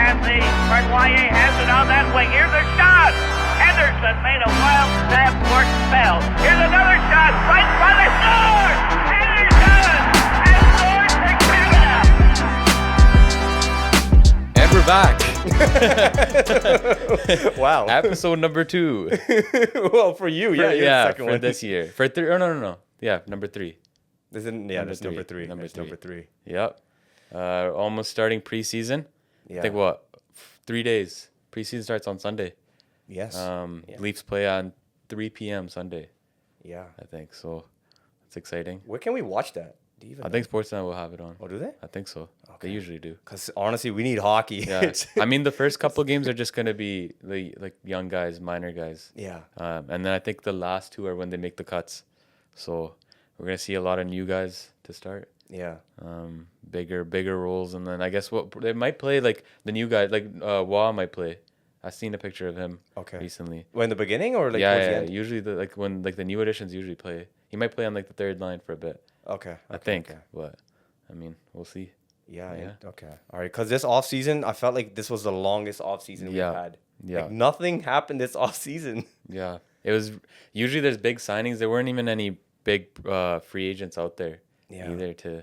Anthony Marnoyer has it on that wing. Here's a shot. Henderson made a wild stab for spell. Here's another shot. Right in front of scores. Henderson has scored for Canada. And we're back. Wow. Episode number 2. Well, for you, you're the second for one. this year. For no. Yeah, number 3. This is number three. Number three. Yep. Almost starting preseason. Yeah. I think 3 days. Preseason starts on Sunday. Yes. Leafs play on 3 p.m. Sunday. Yeah. I think so. It's exciting. Where can we watch that? Do you even I think Sportsnet will have it on. Oh, do they? I think so. Okay. They usually do. Because honestly, we need hockey. Yeah. I mean, the first couple games are just going to be the young guys, minor guys. Yeah. And then I think the last 2 are when they make the cuts. So we're going to see a lot of new guys to start. Yeah. Bigger roles. And then I guess they might play like the new guy, like Wah might play. I've seen a picture of him recently. Well, in the beginning or like towards the end? Usually when the new additions usually play. He might play on like the third line for a bit. Okay. I think. But I mean, we'll see. Yeah. Okay. All right. Because this off season, I felt like this was the longest off season we've had. Yeah. Like nothing happened this off season. Yeah. It was usually there's big signings. There weren't even any big free agents out there either to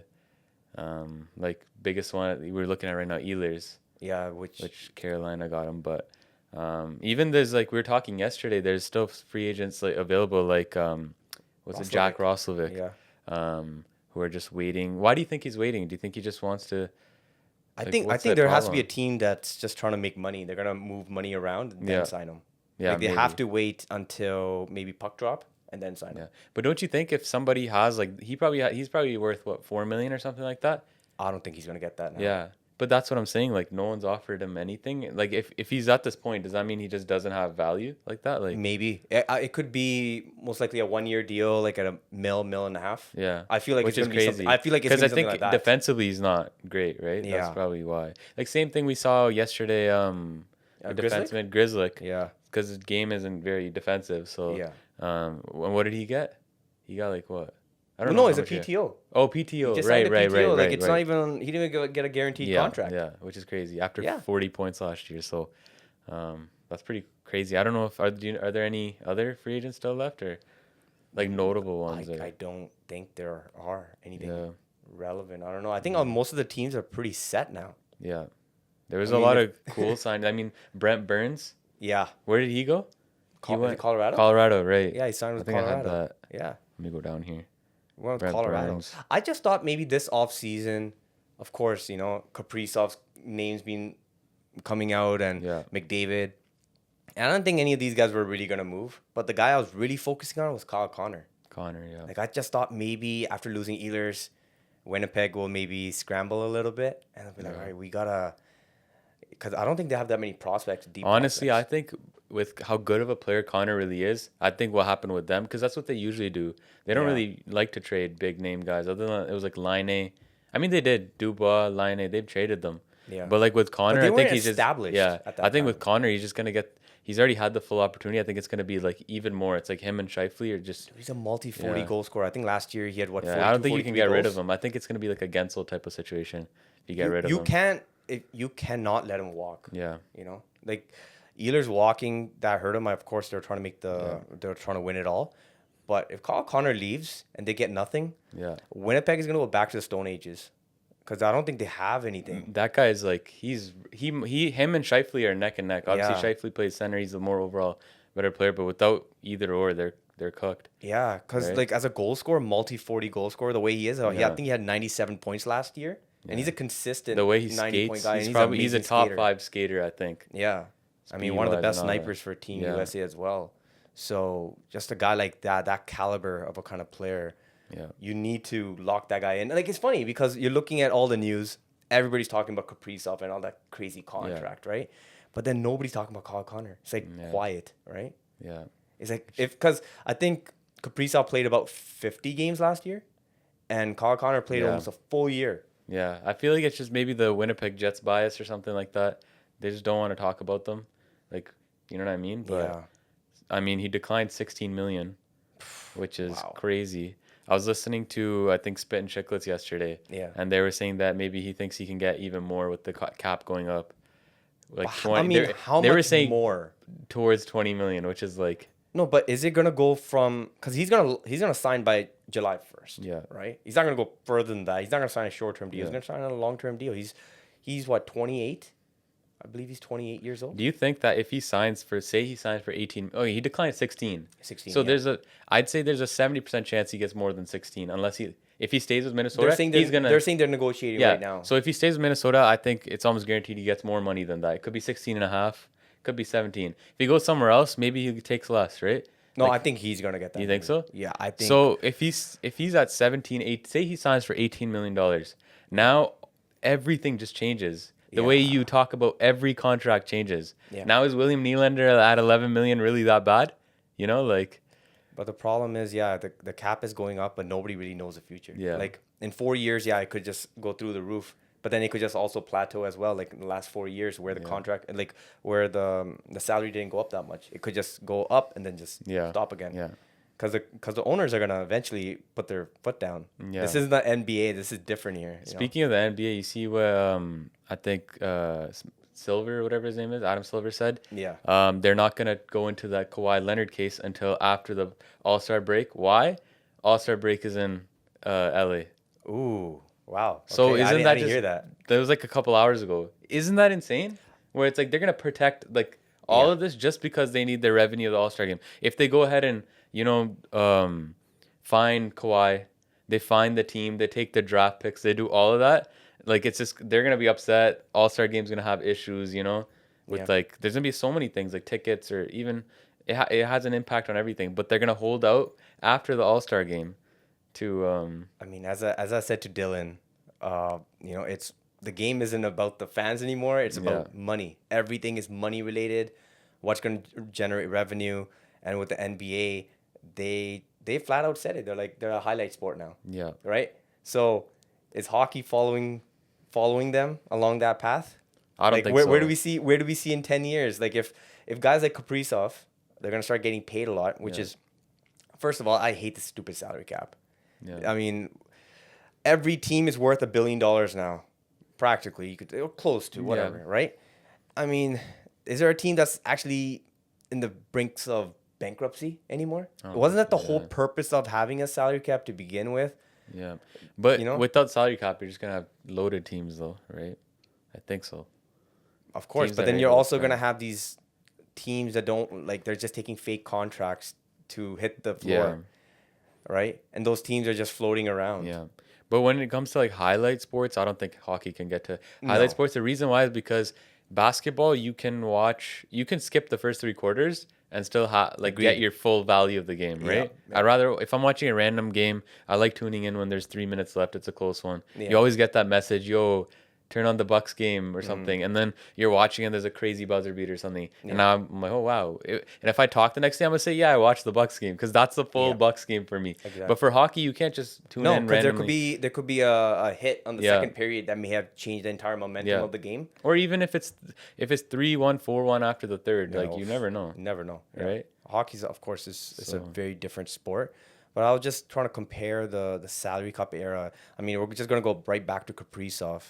like biggest one we're looking at right now, Ehlers. Yeah, which Carolina got him, but even there's like we were talking yesterday, there's still free agents like available like Jack Roslovic. Yeah. Who are just waiting. Why do you think he's waiting? Do you think he just wants to I think there has to be a team that's just trying to make money. They're gonna move money around and then sign him. Yeah, like they have to wait until maybe puck drop and then sign him. Yeah, but don't you think if somebody has like he's probably worth $4 million or something like that? I don't think he's gonna get that now. Yeah, but that's what I'm saying. Like no one's offered him anything. Like if he's at this point, does that mean he just doesn't have value like that? Like maybe it could be most likely a 1 year deal, like at $1.5 million. Yeah, I feel like which it's is crazy. crazy. I feel like it's because I think like that. defensively he's not great, right? Yeah, that's probably why. Like same thing we saw yesterday. Defenseman Grizzlick. Yeah, because his game isn't very defensive. So what did he get? He got like what? I don't know. No, it's a PTO. Oh, PTO. Right. Like it's not even he didn't even get a guaranteed contract. Yeah, which is crazy after 40 points last year. So that's pretty crazy. I don't know if are there any other free agents still left or like notable ones? I don't think there are anything relevant. I don't know. I think most of the teams are pretty set now. Yeah, there was a lot of cool signings. I mean, Brent Burns. Yeah. Where did he go? He went Colorado. Colorado, right? Yeah, he signed with Colorado. I think I had that. Yeah. Let me go down here. Well, Colorado. Burns. I just thought maybe this off season, of course, Kaprizov's name's been coming out and McDavid. And I don't think any of these guys were really gonna move. But the guy I was really focusing on was Kyle Connor. Like I just thought maybe after losing Ehlers, Winnipeg will maybe scramble a little bit, and I'll be like, all right, we gotta. Because I don't think they have that many prospects. Honestly, I think with how good of a player Connor really is, I think what happened with them, because that's what they usually do. They don't really like to trade big name guys. Other than it was like Laine. I mean, they did Dubois, Laine. They've traded them. Yeah. But like with Connor, I think he's established. I think with Connor, he's just gonna get. He's already had the full opportunity. I think it's gonna be like even more. It's like him and Shifley are just. He's a multi-40 goal scorer. I think last year he had 40, I don't think you can get rid of him. I think it's gonna be like a Gensel type of situation. If you get rid of him. You cannot let him walk. Yeah. Like Ehlers walking, that hurt him. Of course, they're trying to they're trying to win it all. But if Kyle Connor leaves and they get nothing, Winnipeg is gonna go back to the Stone Ages, because I don't think they have anything. That guy is like him and Shifley are neck and neck. Obviously, Shifley plays center. He's a more overall better player, but without either or, they're cooked. Yeah, because like as a goal scorer, multi-40 goal scorer, the way he is, I think he had 97 points last year. Yeah. And he's a consistent the way he skates. Guy. He's a top 5 skater, I think. Yeah, I mean one of the best snipers for Team USA as well. So just a guy like that caliber of a kind of player, you need to lock that guy in. Like it's funny because you're looking at all the news, everybody's talking about Kaprizov and all that crazy contract, right? But then nobody's talking about Kyle Connor. It's like quiet, right? Yeah, it's like because I think Kaprizov played about 50 games last year, and Kyle Connor played almost a full year. Yeah, I feel like it's just maybe the Winnipeg Jets bias or something like that. They just don't want to talk about them. Like, you know what I mean? But I mean, he declined $16 million, which is crazy. I was listening to, I think, Spit and Chicklets yesterday. Yeah. And they were saying that maybe he thinks he can get even more with the cap going up. like I 20. mean, how they were much saying more? towards 20 million, which is like No, but is it gonna go from? Because he's gonna sign by July 1st. Yeah. Right. He's not gonna go further than that. He's not gonna sign a short-term deal. Yeah. He's gonna sign a long-term deal. He's what, 28? I believe he's 28 years old. Do you think that if he signs for, say he signs for 18, oh, he declined 16. 16. So yeah. I'd say there's a 70% chance he gets more than 16, if he stays with Minnesota, They're saying they're saying they're negotiating right now. So if he stays with Minnesota, I think it's almost guaranteed he gets more money than that. It could be 16 and a half, could be 17. If he goes somewhere else, maybe he takes less, right? No, I think he's gonna get that. You think so? Yeah, I think. So if he's at 17, say he signs for $18 million, now everything just changes. The way you talk about every contract changes. Yeah. Now is William Nylander at 11 million really that bad? You know, like. But the problem is, the cap is going up, but nobody really knows the future. Yeah. Like in 4 years, it could just go through the roof. But then it could just also plateau as well. Like in the last 4 years, where the contract, like where the salary didn't go up that much, it could just go up and then just stop again. Yeah. Because the owners are gonna eventually put their foot down. Yeah. This isn't the NBA. This is different here. Speaking of the NBA, you see what I think Silver, whatever his name is, Adam Silver said. Yeah. They're not gonna go into that Kawhi Leonard case until after the All-Star break. Why? All-Star break is in LA. Ooh. Wow. So Okay, isn't I that didn't just hear that? That was like a couple hours ago. Isn't that insane? Where it's like they're gonna protect like all of this just because they need their revenue of the All-Star game. If they go ahead and fine Kawhi, they fine the team, they take the draft picks, they do all of that. Like it's just they're gonna be upset. All-Star game's gonna have issues, with like there's gonna be so many things like tickets or even it has an impact on everything. But they're gonna hold out after the All-Star game to. I mean, as I said to Dylan, it's the game isn't about the fans anymore. It's about money. Everything is money related. What's going to generate revenue, and with the NBA, they flat out said it. They're like they're a highlight sport now. Yeah. Right. So, is hockey following them along that path? I don't think so. Where do we see in 10 years? Like if guys like Kaprizov, they're gonna start getting paid a lot, which is, first of all, I hate the stupid salary cap. Yeah. I mean, every team is worth $1 billion now, practically. You could close to whatever, right? I mean, is there a team that's actually in the brinks of bankruptcy anymore? Wasn't that the whole purpose of having a salary cap to begin with? Yeah, but without salary cap, you're just gonna have loaded teams, though, right? I think so. Of course, Teams but that then are you're able to also spend. gonna have these teams that don't they're just taking fake contracts to hit the floor, right? And those teams are just floating around. Yeah. But when it comes to like highlight sports, I don't think hockey can get to highlight sports. The reason why is because basketball, you can skip the first 3 quarters and still get your full value of the game, right? Yeah. I'd rather, if I'm watching a random game, I like tuning in when there's 3 minutes left. It's a close one. Yeah. You always get that message, yo, turn on the Bucks game or something, and then you're watching and there's a crazy buzzer beat or something, and now I'm like, oh wow. And if I talk the next day, I'm gonna say, yeah, I watched the Bucks game because that's the full Bucks game for me. Exactly. But for hockey, you can't just tune in randomly. there could be a hit on the second period that may have changed the entire momentum of the game, or even if it's 3-1, 4-1 after the third, you never know. Never know, right? Hockey's, of course, is a very different sport. But I was just trying to compare the salary cap era. I mean, we're just gonna go right back to Kaprizov.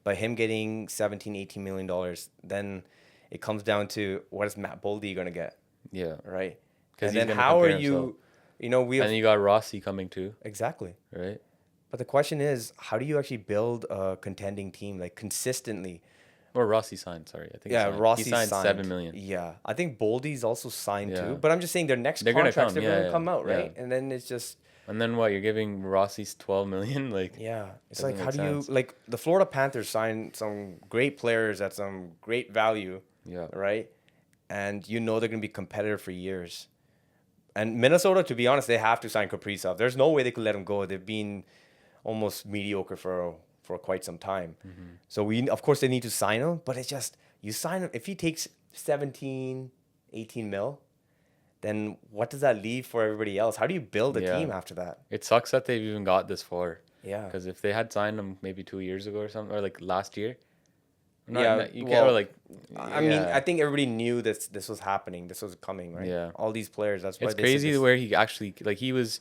By him getting $17-18 million, then it comes down to what is Matt Boldy going to get? Yeah. Right? And then how are you, and then you got Rossi coming too. Exactly. Right? But the question is, how do you actually build a contending team, like consistently? Or Rossi signed, sorry. I think Rossi he signed $7 million. Yeah. I think Boldy's also signed too. But I'm just saying their next contracts, they're going to come out, right? Yeah. And then it's just... And then what? You're giving Rossi's $12 million? It's like, how do you the Florida Panthers signed some great players at some great value, right? And they're going to be competitive for years. And Minnesota, to be honest, they have to sign Kaprizov. There's no way they could let him go. They've been almost mediocre for quite some time. Mm-hmm. So of course they need to sign him, but it's just you sign him if he takes 17, 18 mil. Then what does that leave for everybody else? How do you build a team after that? It sucks that they've even got this far. Yeah. Because if they had signed him maybe 2 years ago or something, or like last year. I mean, I think everybody knew this was happening. This was coming, right? Yeah. All these players. That's why it's crazy where he actually he was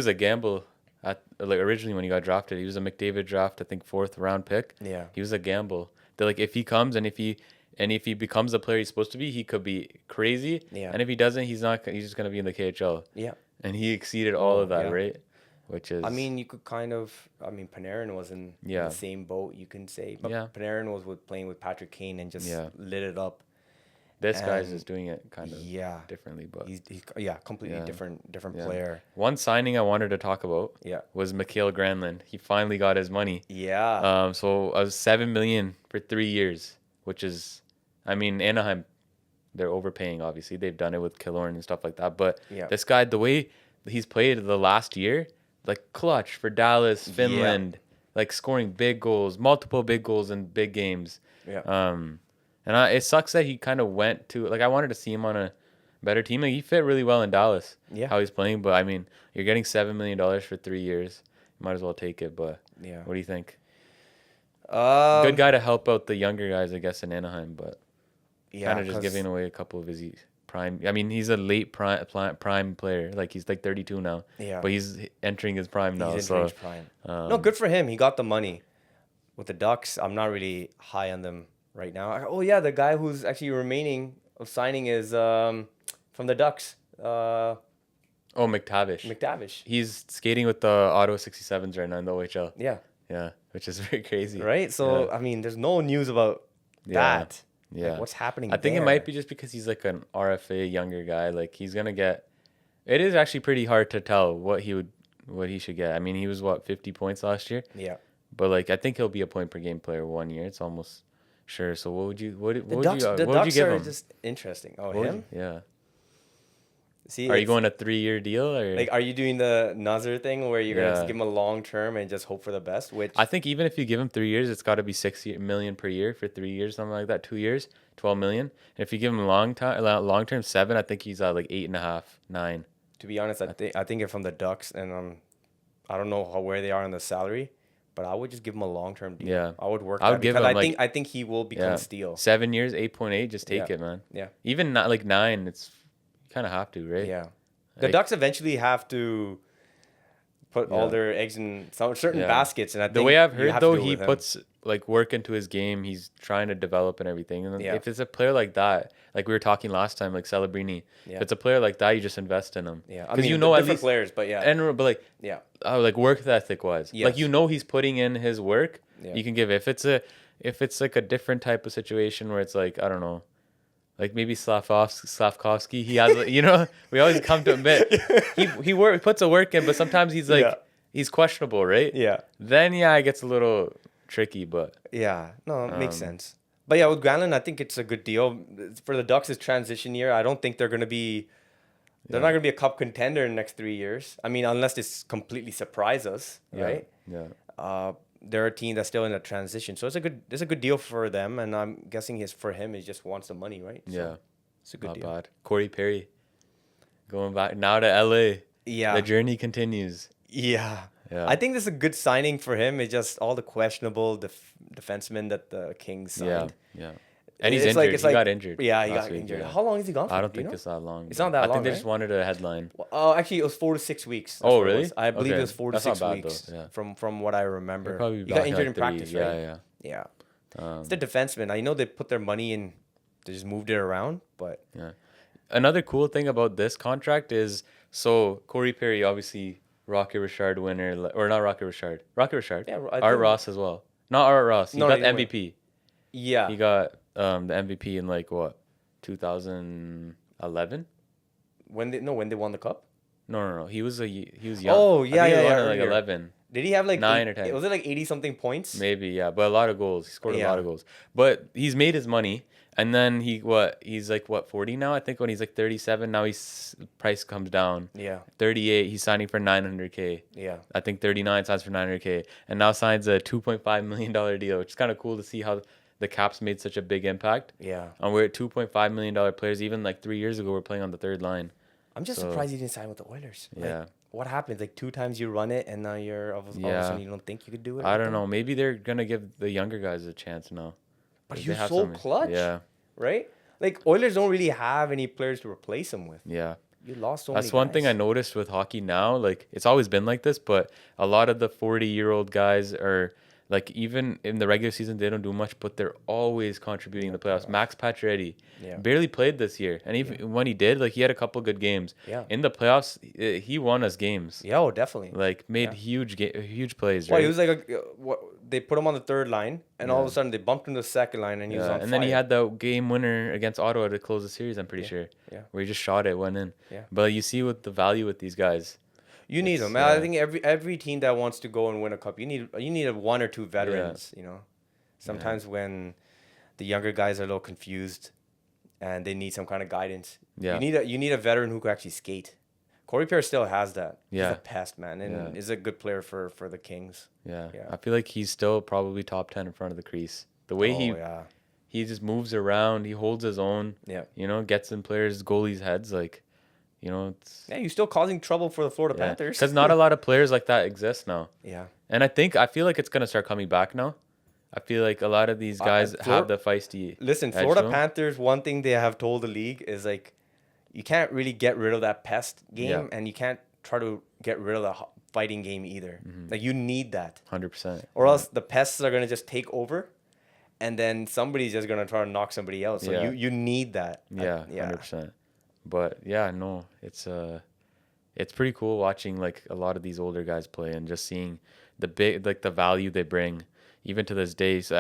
a gamble at originally when he got drafted. He was a McDavid draft, I think 4th round pick. Yeah. He was a gamble. They're like if he comes and if he And if he becomes the player he's supposed to be, he could be crazy. Yeah. And if he doesn't, he's not. He's just gonna be in the KHL. Yeah. And he exceeded all of that, yeah. right? Which is. I mean, you could kind of. I mean, Panarin was in the same boat, you can say. But Panarin was playing with Patrick Kane and just lit it up. This guy's just doing it kind of differently, but he's completely different player. One signing I wanted to talk about was Mikael Granlund. He finally got his money. Yeah. So I was $7 million for 3 years, which is, I mean, Anaheim, they're overpaying. Obviously, they've done it with Killorn and stuff like that. But this guy, the way he's played the last year, like clutch for Dallas, Finland, like scoring big goals, multiple big goals in big games. Yeah. And it sucks that he kind of went to, like, I wanted to see him on a better team. Like, he fit really well in Dallas, how he's playing. But, I mean, you're getting $7 million for 3 years. You might as well take it. But what do you think? Good guy to help out the younger guys, I guess, in Anaheim. But kind of just giving away a couple of his prime. I mean, he's a late prime player. Like, he's like 32 now. Yeah. But he's entering his prime now. He's entering his prime. No, good for him. He got the money. With the Ducks, I'm not really high on them right now. Oh yeah, the guy who's actually remaining of signing is from the Ducks. McTavish. He's skating with the Ottawa 67s right now in the OHL. Yeah, which is very crazy. Right? So I mean, there's no news about that. Yeah. Like, what's happening? I think it might be just because he's like an RFA younger guy. Like he's gonna get. It is actually pretty hard to tell what he should get. I mean, he was 50 points last year. Yeah. But like I think he'll be a point per game player 1 year. It's almost. Sure. So what would you give Ducks him? Are just interesting. Oh, him? Yeah. See, are you going a 3-year deal or like are you doing the Nazar thing where you're gonna give him a long term and just hope for the best? Which I think even if you give him 3 years, it's got to be $6 million per year for 3 years, something like that. 2 years, $12 million. And if you give him long term 7, I think he's at like 8.5, 9. To be honest, I think if I'm the Ducks and I don't know where they are on the salary. But I would just give him a long-term deal. Yeah. I would work. I would give him I think he will become a steal. 7 years, 8.8. Just take it, man. Yeah. Even not like 9. It's you kind of have to, right? Yeah. The Ducks eventually have to put all their eggs in some certain baskets, and I think the way I've heard though, he puts like work into his game. He's trying to develop and everything. And if it's a player like that, like we were talking last time, like Celebrini, if it's a player like that, you just invest in him. Yeah, because at least players, but like work ethic wise, like he's putting in his work. Yeah. You can give if it's like a different type of situation where it's like I don't know. Like maybe Slavkovsky, he has, we always come to admit he puts a work in, but sometimes he's like he's questionable, right? Yeah. Then it gets a little tricky, but it makes sense. But yeah, with Granlund, I think it's a good deal for the Ducks. It's transition year. I don't think they're gonna be. They're not gonna be a cup contender in the next 3 years. I mean, unless they completely surprise us, right? Yeah. They're a team that's still in a transition, so it's a good deal for them, and I'm guessing he just wants the money, right? So it's a good deal. Bad. Corey Perry, going back now to LA. Yeah, the journey continues. Yeah. I think this is a good signing for him. It's just all the questionable defensemen that the Kings signed. Yeah. And he's injured. He got injured. Yeah, he got injured. Yeah. How long has he gone for? I don't think it's that long. It's not that long. I think they just wanted a headline. Oh, actually, it was 4 to 6 weeks. Oh, really? I believe it was 4 to 6 weeks. Yeah. From what I remember. He got injured in practice, right? Yeah. It's the defenseman. I know they put their money in. They just moved it around, but another cool thing about this contract is Corey Perry, obviously Rocket Richard winner, or not Rocket Richard. Yeah, Art Ross as well. Not Art Ross. He got the MVP. Yeah. He got the MVP in 2011. When they won the cup? No. He was young. Oh yeah, he won 11. Did he have 9 or 10? Was it 80 something points? Maybe, yeah, but a lot of goals. He scored a lot of goals. But he's made his money, and then he's 40 now. I think when he's 37 now, his price comes down. Yeah. 38, he's signing for $900K. Yeah. I think 39 signs for $900K, and now signs a $2.5 million deal, which is kind of cool to see how the Caps made such a big impact. Yeah. And we're at $2.5 million players. Even 3 years ago, we're playing on the third line. I'm just surprised he didn't sign with the Oilers. Yeah. What happens? 2 times you run it, and now you're all of a sudden you don't think you could do it. I don't know. Maybe they're gonna give the younger guys a chance now. But he's so clutch. Yeah. Right. Oilers don't really have any players to replace him with. Yeah. You lost so many That's one thing I noticed with hockey now. It's always been like this, but a lot of the 40-year-old guys are Like, even in the regular season, they don't do much, but they're always contributing in the playoffs. Max Pacioretty barely played this year. And even when he did, like, he had a couple good games. Yeah. In the playoffs, he won us games. Yeah, oh, definitely. Like, made huge plays, well, right? he was like, they put him on the third line, and all of a sudden they bumped him to the second line, and he was on fire. And then he had the game winner against Ottawa to close the series, I'm pretty sure. Yeah. Where he just shot it, went in. Yeah. But you see what the value with these guys. You need them. I think every team that wants to go and win a cup, you need a one or two veterans. You know, sometimes when the younger guys are a little confused, and they need some kind of guidance. Yeah. You need a veteran who can actually skate. Corey Pierre still has that. Yeah. He's a pest, man, and is a good player for the Kings. Yeah. I feel like he's still probably top 10 in front of the crease. The way he just moves around, he holds his own. Yeah. You know, gets in players, goalies' heads, like. You know, it's he's still causing trouble for the Florida Panthers. Because not a lot of players like that exist now. Yeah. And I feel like it's gonna start coming back now. I feel like a lot of these guys have the feisty. Listen, Florida Panthers. One thing they have told the league is like, you can't really get rid of that pest game, and you can't try to get rid of the fighting game either. Like, you need that. 100%. Or else the pests are gonna just take over, and then somebody's just gonna try to knock somebody else. So you need that. Yeah. 100%. But yeah, no, it's pretty cool watching like a lot of these older guys play and just seeing the value they bring even to this day. So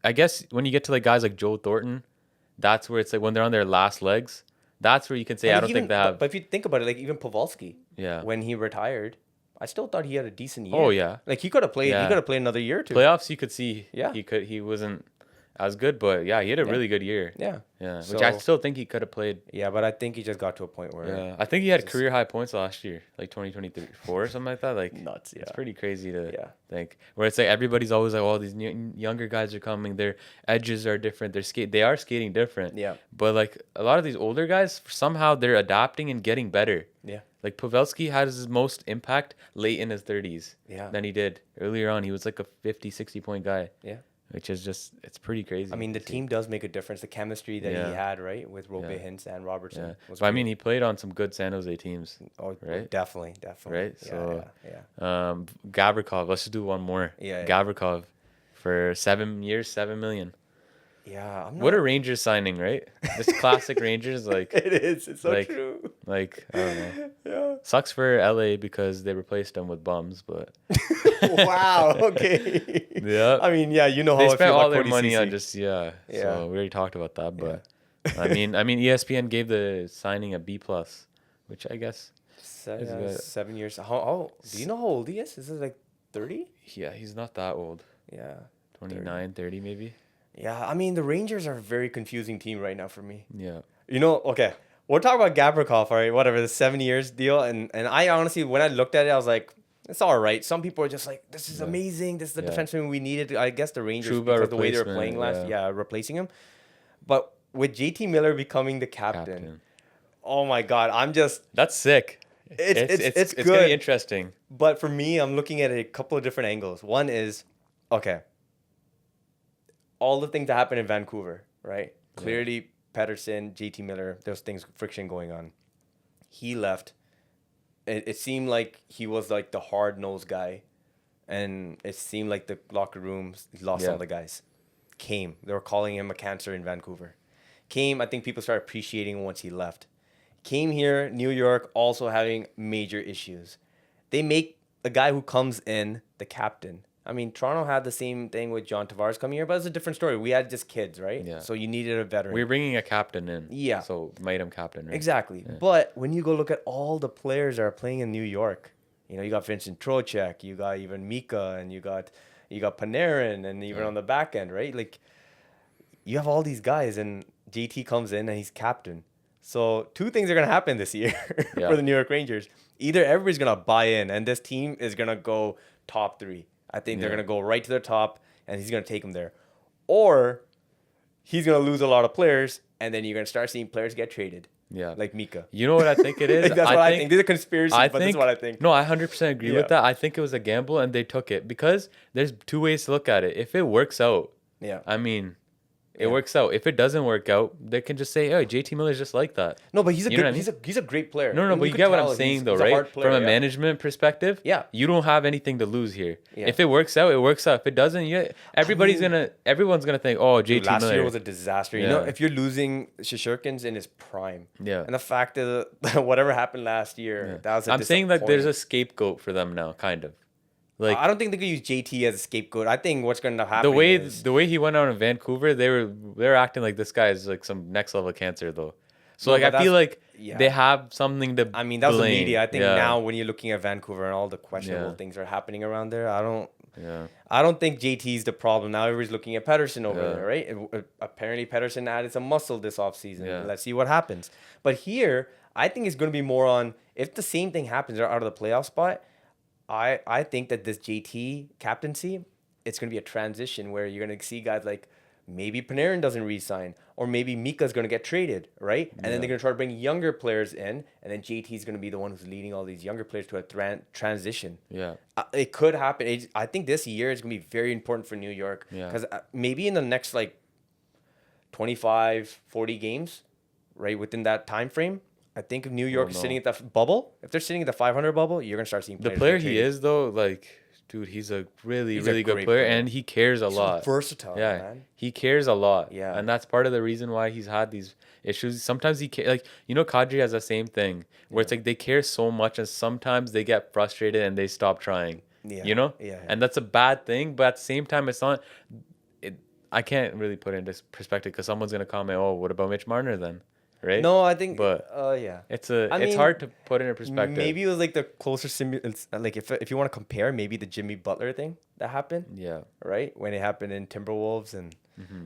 I guess when you get to like guys like Joe Thornton, that's where it's like when they're on their last legs, that's where you can say I don't think they have. But if you think about it, like even Pavelski, yeah, when he retired, I still thought he had a decent year. Oh yeah, like he could have played. Yeah. He could have played another year or two. Playoffs, you could see. Yeah, he wasn't as good, but yeah, he had a really good year. Yeah. Which I still think he could have played. Yeah, but I think he just got to a point where. Yeah, I think he had career high points last year, like 2024 or something like that. Like nuts. Yeah, it's pretty crazy to think. Where it's like everybody's always like, "Oh, these younger guys are coming. Their edges are different. They are skating different." Yeah. But like a lot of these older guys, somehow they're adapting and getting better. Yeah. Like Pavelski had his most impact late in his 30s. Yeah. Than he did earlier on. He was like a 50, 60 point guy. Yeah. Which is just, it's pretty crazy. I mean, the team does make a difference. The chemistry that he had, right, with Rope Hintz and Robertson. Yeah. But I mean, he played on some good San Jose teams. Oh, right? Definitely. Right? So, yeah. Gavrikov, let's just do one more. Yeah. Gavrikov for 7 years, $7 million. Yeah. What a Rangers signing, right? This classic Rangers, like. It is. It's so true. Like, I don't know. Yeah. Sucks for LA because they replaced them with bums, but. Wow. Okay. Yeah. I mean, yeah, you know how they spent all their money on just So we already talked about that, but I mean, ESPN gave the signing a B+, which I guess. 7 years. How do you know how old he is? Is it like 30? Yeah, he's not that old. Yeah. 29, 30 maybe. Yeah, I mean, the Rangers are a very confusing team right now for me. Yeah. You know, okay, we'll talk about Gavrikov, all right, whatever, the 7 years deal. And I honestly, when I looked at it, I was like, it's all right. Some people are just like, this is amazing. This is the defenseman we needed. I guess the Rangers, because of the way they were playing replacing him. But with JT Miller becoming the captain. Oh my God, That's sick. It's good. It's gonna be interesting. But for me, I'm looking at a couple of different angles. One is, okay, all the things that happened in Vancouver, right? Yeah. Clearly, Pettersson, JT Miller, there's friction going on. He left. It seemed like he was like the hard-nosed guy, and it seemed like the locker rooms lost all the guys. They were calling him a cancer in Vancouver. I think people started appreciating him once he left. Came here, New York, also having major issues. They make the guy who comes in the captain. I mean, Toronto had the same thing with John Tavares coming here, but it's a different story. We had just kids, right? Yeah. So you needed a veteran. We're bringing a captain in. Yeah. So made him captain, right? Exactly. Yeah. But when you go look at all the players that are playing in New York, you know, you got Vincent Trocheck, you got even Mika, and you got Panarin, and even on the back end, right? Like, you have all these guys, and JT comes in and he's captain. So 2 things are going to happen this year for the New York Rangers. Either everybody's going to buy in, and this team is going to go top 3. I think they're going to go right to the top, and he's going to take them there. Or he's going to lose a lot of players, and then you're going to start seeing players get traded. Yeah. Like Mika. You know what I think it is? That's what I think. This is a conspiracy, but this is what I think. No, I 100% agree with that. I think it was a gamble, and they took it. Because there's 2 ways to look at it. If it works out, I mean, it works out. If it doesn't work out, they can just say, "Oh, JT Miller's just like that." No, but he's a You know good. what I mean? He's a great player. No, And but you could get what I'm tell saying, though, he's a right? hard player, From a yeah. management perspective, Yeah. you don't have anything to lose here. Yeah. If it works out, it works out. If it doesn't, everyone's gonna think, "Oh, JT Dude, last Miller." year was a disaster. You Yeah. know, if you're losing Shishirkin's in his prime, Yeah. and the fact that whatever happened last year, that was. I'm saying that there's a scapegoat for them now, kind of. Like I don't think they could use JT as a scapegoat. I think what's going to happen the way he went out in Vancouver, they were acting like this guy is like some next level cancer though. So No, like but I feel like yeah. they have something to. I mean, that was the blame. media. I think Yeah. now when you're looking at Vancouver and all the questionable Yeah. things are happening around there, I Yeah. don't think JT's the problem. Now everybody's looking at Pedersen over Yeah. there, right? Apparently Pedersen added some muscle this offseason. Yeah. Let's see what happens. But here, I think it's going to be more on if the same thing happens, they're out of the playoff spot. I think that this JT captaincy, it's going to be a transition where you're going to see guys like maybe Panarin doesn't re-sign, or maybe Mika's going to get traded, right? And then they're going to try to bring younger players in, and then JT's going to be the one who's leading all these younger players to a transition. Yeah. It could happen. I think this year is going to be very important for New York, because maybe in the next like 25, 40 games, right, within that time frame, I think if New York is sitting at the bubble, if they're sitting at the 500 bubble, you're going to start seeing The players player get he traded. is though, like, dude, he's a really He's a really good great player, player. and he cares a He's so lot. versatile, Yeah, man. he cares a lot. Yeah. And that's part of the reason why he's had these issues. Sometimes like Kadri has the same thing where it's like they care so much, and sometimes they get frustrated and they stop trying. Yeah. You know? Yeah. And that's a bad thing, but at the same time, it's not. I can't really put it into perspective because someone's gonna comment, "Oh, what about Mitch Marner then?" Right? No, I think, But yeah. It's mean, hard to put into perspective. Maybe it was like the closer like if you want to compare, maybe the Jimmy Butler thing that happened, Yeah. right? When it happened in Timberwolves and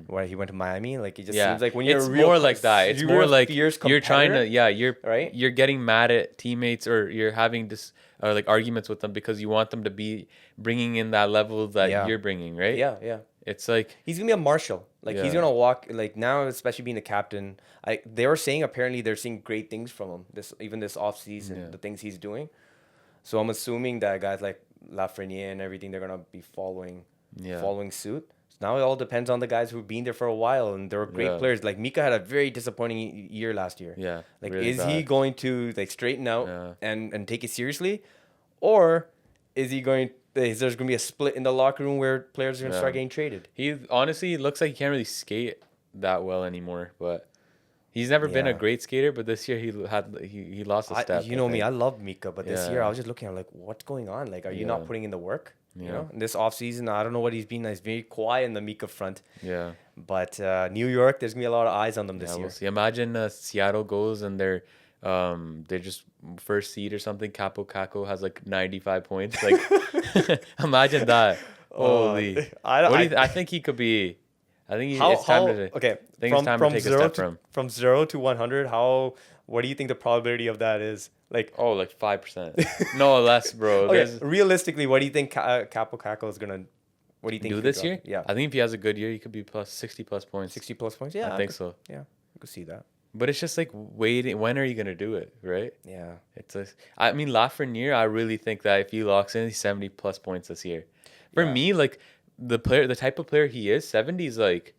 where he went to Miami, like it just Yeah, seems like when you're it's a real more like that. It's you're more a like fierce you're trying to, competitor, you're right? You're getting mad at teammates, or you're having this like arguments with them because you want them to be bringing in that level that you're bringing, right? Yeah, yeah. It's like He's gonna be a marshal. Like he's Yeah. gonna walk. Like now, especially being the captain, they were saying apparently they're seeing great things from him. This off season, the things he's doing. So I'm assuming that guys like Lafreniere and everything, they're gonna be following suit. So now it all depends on the guys who've been there for a while and they were great players. Like Mika had a very disappointing year last year. Yeah, Like really is he bad. going to like straighten out and take it seriously, or is he going? Is there's going to be a split in the locker room where players are going to start getting traded? he honestly looks like he can't really skate that well anymore, but he's never been a Yeah. great skater. But this year he lost a step. You know me, I think. love Mika, but this year Yeah. I was just looking at like, what's going on? Like, are you not Yeah. putting in the work? You Yeah. know, in this offseason, I don't know what he's been. He's very quiet in the Mika front. Yeah. But New York, there's gonna be a lot of eyes on them this Yeah, year. we'll see. Imagine Seattle goes and they're just first seed or something. Capo Caco has like 95 points. Like, imagine that. Holy. I think he could be. I think it's time to. okay. I think it's time to take a step from. From 0 to 100. What do you think the probability of that is? Like, Oh, like 5%. No, less, bro. okay, There's- realistically, what do you think Capo Caco is gonna? What do you think do he this could year? drop? Yeah, I think if he has a good year, he could be plus 60 plus points. 60 plus points. Yeah, I think so. Yeah, I could see that. But it's just like waiting. When are you gonna do it? Right? Yeah. I mean, Lafreniere. I really think that if he locks in, he's 70 plus points this year. For Yeah. me, like the type of player he is, 70 is like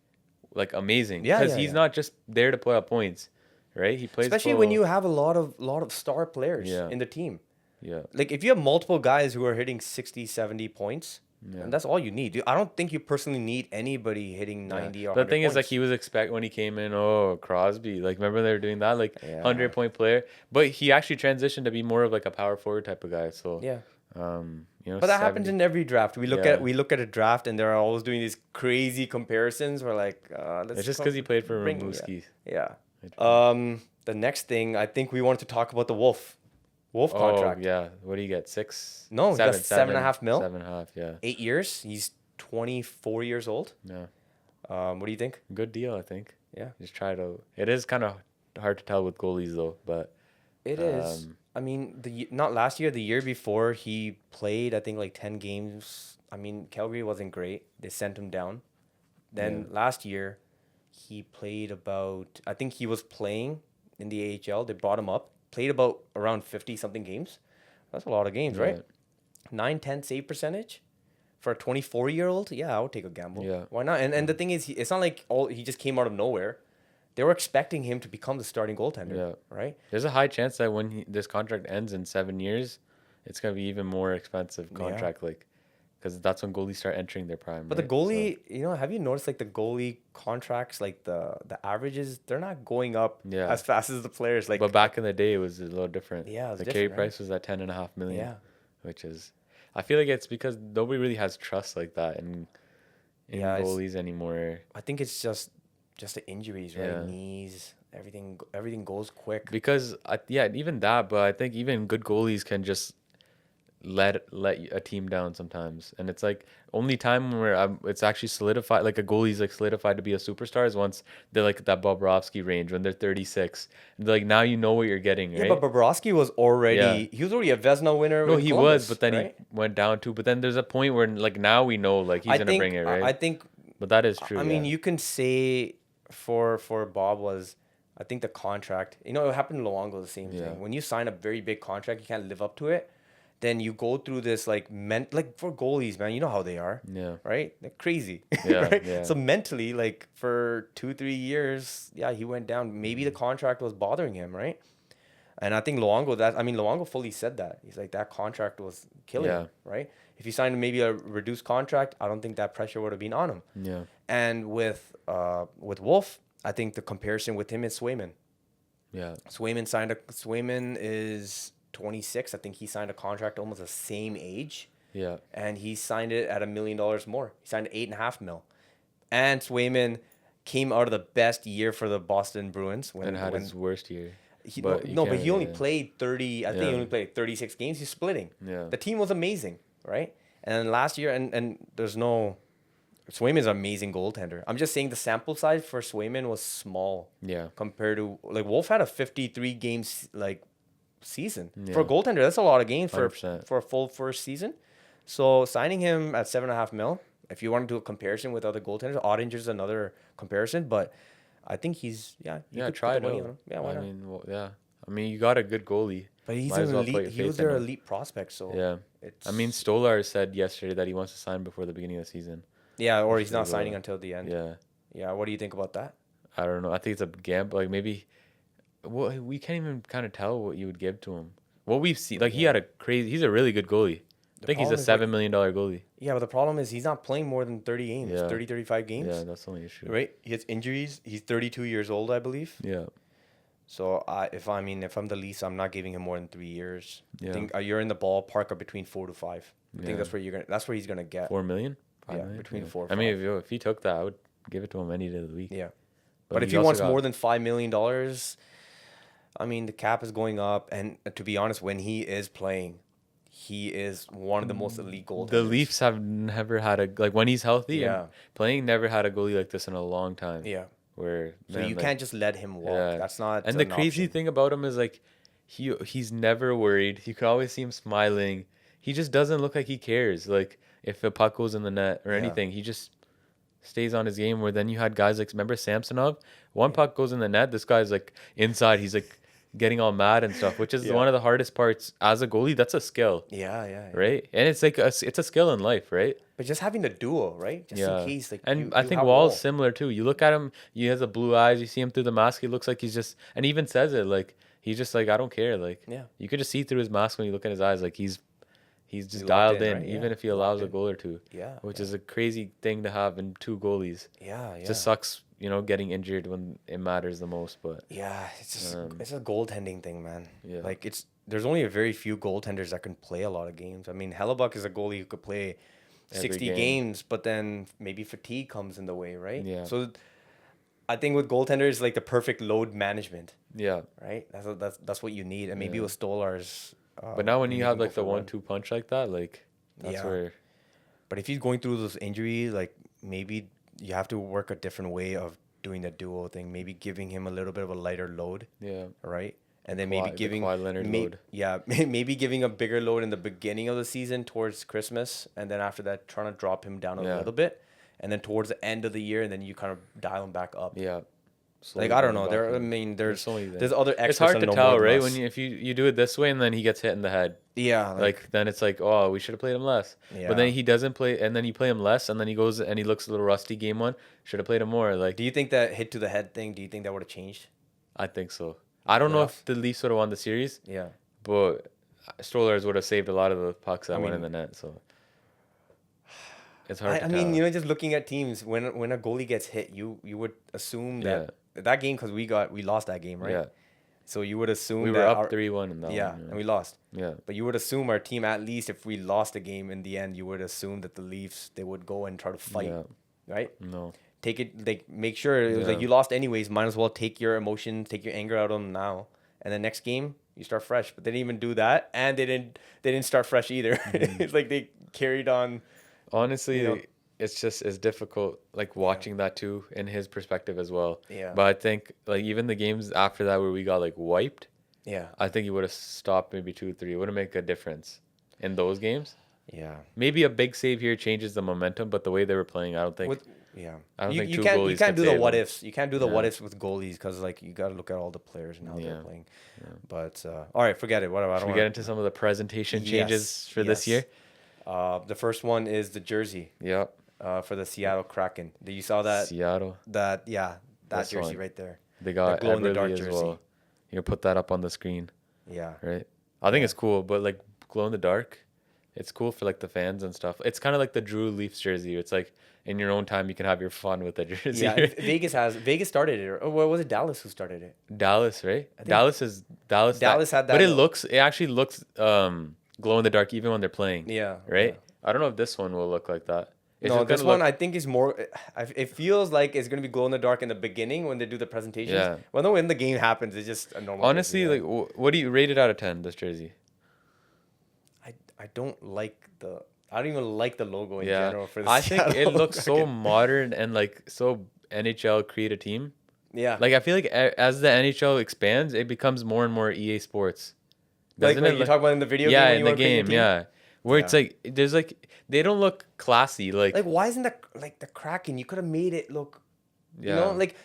amazing. Yeah, because yeah, he's yeah. not just there to put up points, right? He plays Especially when you have a lot of star players Yeah. in the team. Yeah. Like if you have multiple guys who are hitting 60, 70 points, and that's all you need. I don't think you personally need anybody hitting 90 or 100 The thing is, like, points. he was when he came in, Crosby. Like, remember they were doing that? Like, Yeah. 100-point player. But he actually transitioned to be more of, like, a power forward type of guy. So, Yeah. But But that happens in every draft. We look Yeah. at a draft and they're always doing these crazy comparisons. We're like, let's It's just because he played for bring- Rimouski. Yeah. The next thing, I think we wanted to talk about the Wolf contract. Yeah. What do you get? 6? No, he got 7.5 mil. 7.5, yeah. 8 years. He's 24 years old. Yeah. What do you think? Good deal, I think. Yeah. Just try to. It is kind of hard to tell with goalies, though. But It is. I mean, not last year, the year before, he played, I think, like 10 games. I mean, Calgary wasn't great. They sent him down. Then last year, he played about, I think he was playing in the AHL. They brought him up. Played about around 50-something games. That's a lot of games, right? 9-10 save percentage for a 24-year-old, yeah, I would take a gamble. Yeah. Why not? And the thing is, it's not like he just came out of nowhere. They were expecting him to become the starting goaltender. Yeah. Right. There's a high chance that when this contract ends in 7 years, it's gonna be even more expensive contract, like, because that's when goalies start entering their prime. But right? the goalie, have you noticed like the goalie contracts, like the averages, they're not going up as fast as the players. Like, but back in the day, it was a little different. Yeah, it was the different, carry price was at 10.5 million. Yeah. Which is, I feel like it's because nobody really has trust like that in goalies anymore. I think it's just the injuries, right? Knees, everything goes quick. Because even that, but I think even good goalies can just let a team down sometimes, and it's like only time where it's actually solidified, like a goalie's like solidified to be a superstar is once they're like that Bobrovsky range when they're 36, and like now you know what you're getting, right? Yeah, but Bobrovsky was already a Vezina winner. No, he was, Columbus, but then right? he went down too. But then there's a point where like now we know like he's gonna bring it, right? I think, but that is true. I mean, you can say for Bob was, I think the contract. It happened to Luongo, the same thing. When you sign a very big contract, you can't live up to it. Then you go through this like for goalies, man, you know how they are. Yeah. Right? They're crazy. Yeah, right? yeah. So mentally, like for 2-3 years, he went down. Maybe the contract was bothering him, right? And I think Luongo fully said that. He's like, that contract was killing him, right? If he signed maybe a reduced contract, I don't think that pressure would have been on him. Yeah. And with Wolf, I think the comparison with him is Swayman. Yeah. Swayman is 26. I think he signed a contract almost the same age. Yeah. And he signed it at $1 million more. He signed $8.5 million. And Swayman came out of the best year for the Boston Bruins when his worst year. But he only played 30. I think he only played 36 games. He's splitting. Yeah. The team was amazing, right? And then last year, and there's no. Swayman's an amazing goaltender. I'm just saying the sample size for Swayman was small. Yeah. Compared to like Wolf had a 53 games like season for a goaltender. That's a lot of games for 100%. a full first season. So signing him at $7.5 million. If you want to do a comparison with other goaltenders, Ottinger's another comparison, but I think he's try it out. Yeah, why not? I mean, you got a good goalie. But he's Might as an well put elite. your He faith was in their him. elite prospect. So Yeah. I mean, Stolar said yesterday that he wants to sign before the beginning of the season. Yeah, or he's not signing until the end. Yeah. Yeah. What do you think about that? I don't know. I think it's a gamble. Like maybe, we can't even kind of tell what you would give to him. What we've seen, like he's a really good goalie. I think he's a $7 million goalie. Yeah, but the problem is he's not playing more than 30 games, Yeah. 30, 35 games. Yeah, that's the only issue. Right? He has injuries. He's 32 years old, I believe. Yeah. So if I'm the Leafs, I'm not giving him more than 3 years. Yeah. I think you're in the ballpark of between 4 to 5. I think that's where he's gonna get. 4 million? 5 Yeah, million? between 4 and I mean, if he took that, I would give it to him any day of the week. Yeah. But if he wants more than $5 million, I mean, the cap is going up. And to be honest, when he is playing, he is one of the most elite goaltenders. The Leafs have never had when he's healthy and playing, never had a goalie like this in a long time. Yeah. Where you can't just let him walk. Yeah. That's not. And the crazy thing about him is like, he's never worried. You can always see him smiling. He just doesn't look like he cares. Like if a puck goes in the net or anything, he just stays on his game. Where then you had guys like, remember Samsonov? One puck goes in the net, this guy's like inside. He's like getting all mad and stuff, which is one of the hardest parts as a goalie. That's a skill. Yeah. Right, and it's like it's a skill in life, right? But just having the duo, right? Just in case, like. And I think Wall's similar too. You look at him, he has the blue eyes. You see him through the mask. He looks like he's just, and he even says it like he's just like, I don't care. Like you could just see through his mask when you look in his eyes. Like he's just dialed in, right? Even if he allows a goal or two. Yeah, which is a crazy thing to have in two goalies. Yeah. It just sucks, getting injured when it matters the most. But it's just it's a goaltending thing, man. Yeah, like there's only a very few goaltenders that can play a lot of games. I mean, Hellebuck is a goalie who could play 60 games, but then maybe fatigue comes in the way, right? Yeah. So I think with goaltenders, like the perfect load management. Yeah. Right. That's what you need, and maybe with Stolar's. But now when you have like the 1-2 punch like that, like that's where. But if he's going through those injuries, like maybe you have to work a different way of doing the duo thing. Maybe giving him a little bit of a lighter load. Yeah. Right. And then maybe giving load. Yeah, maybe giving a bigger load in the beginning of the season towards Christmas, and then after that trying to drop him down a little bit, and then towards the end of the year, and then you kind of dial him back up. Yeah. slowly Like I don't going know. There, I backwards. mean, there's so many things. there's other experts. It's hard on to know tell, more than right? us. When if you do it this way and then he gets hit in the head, yeah, like then it's like, oh, we should have played him less. yeah. But then he doesn't play, and then you play him less, and then he goes and he looks a little rusty game one. Should have played him more. Like, Do you think that hit to the head thing? Do you think that would have changed? I think so. I don't know Enough? if the Leafs would have won the series, Yeah. but Strollers would have saved a lot of the pucks that I went mean- in the net. So it's hard to I tell. mean, just looking at teams, when a goalie gets hit, you would assume that that game, because we lost that game, right? Yeah, So you would assume we that were our, up 3-1 in that yeah, one. and we lost. Yeah. But you would assume our team, at least if we lost a game in the end, you would assume that the Leafs, they would go and try to fight, Yeah. right? No. Take it, like, make sure it was like Yeah. you lost anyways. Might as well take your emotion, take your anger out on them now, and the next game you start fresh. But they didn't even do that, and they didn't start fresh either. Mm-hmm. It's like they carried on. Honestly, You know? it's difficult, like watching that too in his perspective as well. Yeah. But I think like even the games after that where we got like wiped, Yeah, I think he would have stopped maybe 2-3. It would have make a difference in those games. yeah. Maybe a big save here changes the momentum, but the way they were playing, I don't think. Yeah, I don't think you two can't goalies you can't could do the save what them. ifs. You can't do the Yeah. what ifs with goalies because like you got to look at all the players and how they're Yeah. playing. But all right, forget it. Whatever. I Should don't we get wanna- into some of the presentation Yes, changes for this year? The first one is the jersey Yep. for the Seattle Kraken. You saw that Seattle. that This jersey one. right there. They got glow-in-the-dark Everly as jersey. well. You can put that up on the screen, Yeah, right? I think it's cool, but like glow in the dark, it's cool for like the fans and stuff. It's kind of like the Drew Leafs jersey. It's like in your own time you can have your fun with the jersey. yeah. Vegas started it, or was it Dallas who started it? Dallas, right? think Dallas had that, but it though. it actually looks glow in the dark even when they're playing. Yeah, Right? yeah. I don't know if this one will look like that. It's No, just this gonna one look- I think is more. It feels like it's gonna be glow in the dark in the beginning when they do the presentations. Yeah. Well, no, when the game happens, it's just a normal. honestly, jersey, like what do you rate it out of 10, this jersey? I don't like the. I don't even like the logo in Yeah. general for the I think it Seattle looks so Kraken. modern and like so NHL create a team. Yeah. Like I feel like as the NHL expands, it becomes more and more EA Sports. Like Doesn't what it you talk about in the video yeah, game. in when the you wanna pick your game, team? yeah. Where it's like there's like they don't look classy, like Like why isn't that like the Kraken? You could have made it look. yeah, You know, like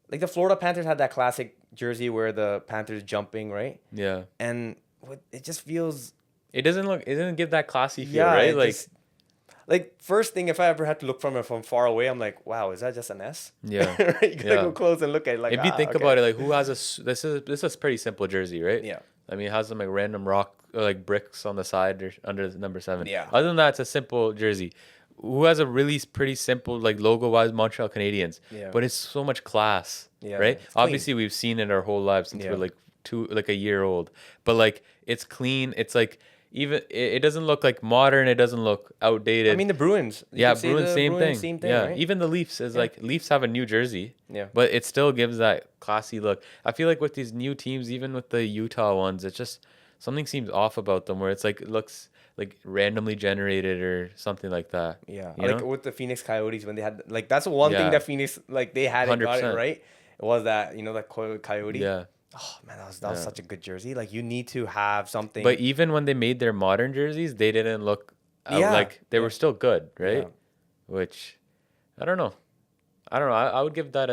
the Florida Panthers had that classic jersey where the Panthers jumping right, yeah. and it just feels. It doesn't give that classy feel, Yeah, right? it Like just- like first thing, if I ever had to look from it from far away, I'm like, wow, is that just an S? Yeah. Right? You gotta Yeah. go close and look at it. Like, if you think okay. about it, like who has this is a pretty simple jersey, right? Yeah. I mean, it has some like random rock or like bricks on the side or under the number 7. Yeah. Other than that, it's a simple jersey. Who has a really pretty simple like logo wise Montreal Canadiens, Yeah. but it's so much class, Yeah, right? it's clean. Obviously, we've seen it our whole lives since Yeah. we're like a year old, but like it's clean. It's like even it doesn't look like modern. It doesn't look outdated. I mean, the Bruins. You yeah, could say Bruins, the same Bruins, thing. Same thing. Yeah, right? even the Leafs is like Leafs have a new jersey. Yeah. but it still gives that classy look. I feel like with these new teams, even with the Utah ones, it's just something seems off about them. Where it's like it looks like randomly generated or something like that. Yeah, you like know? with the Phoenix Coyotes when they had like that's the one Yeah. thing that Phoenix like they had it got it 100%. right. It was that that Coyote. Yeah. Oh man, that was Yeah. such a good jersey. Like you need to have something. But even when they made their modern jerseys, they didn't look Yeah. like they were still good, right? Yeah. Which I don't know. I would give that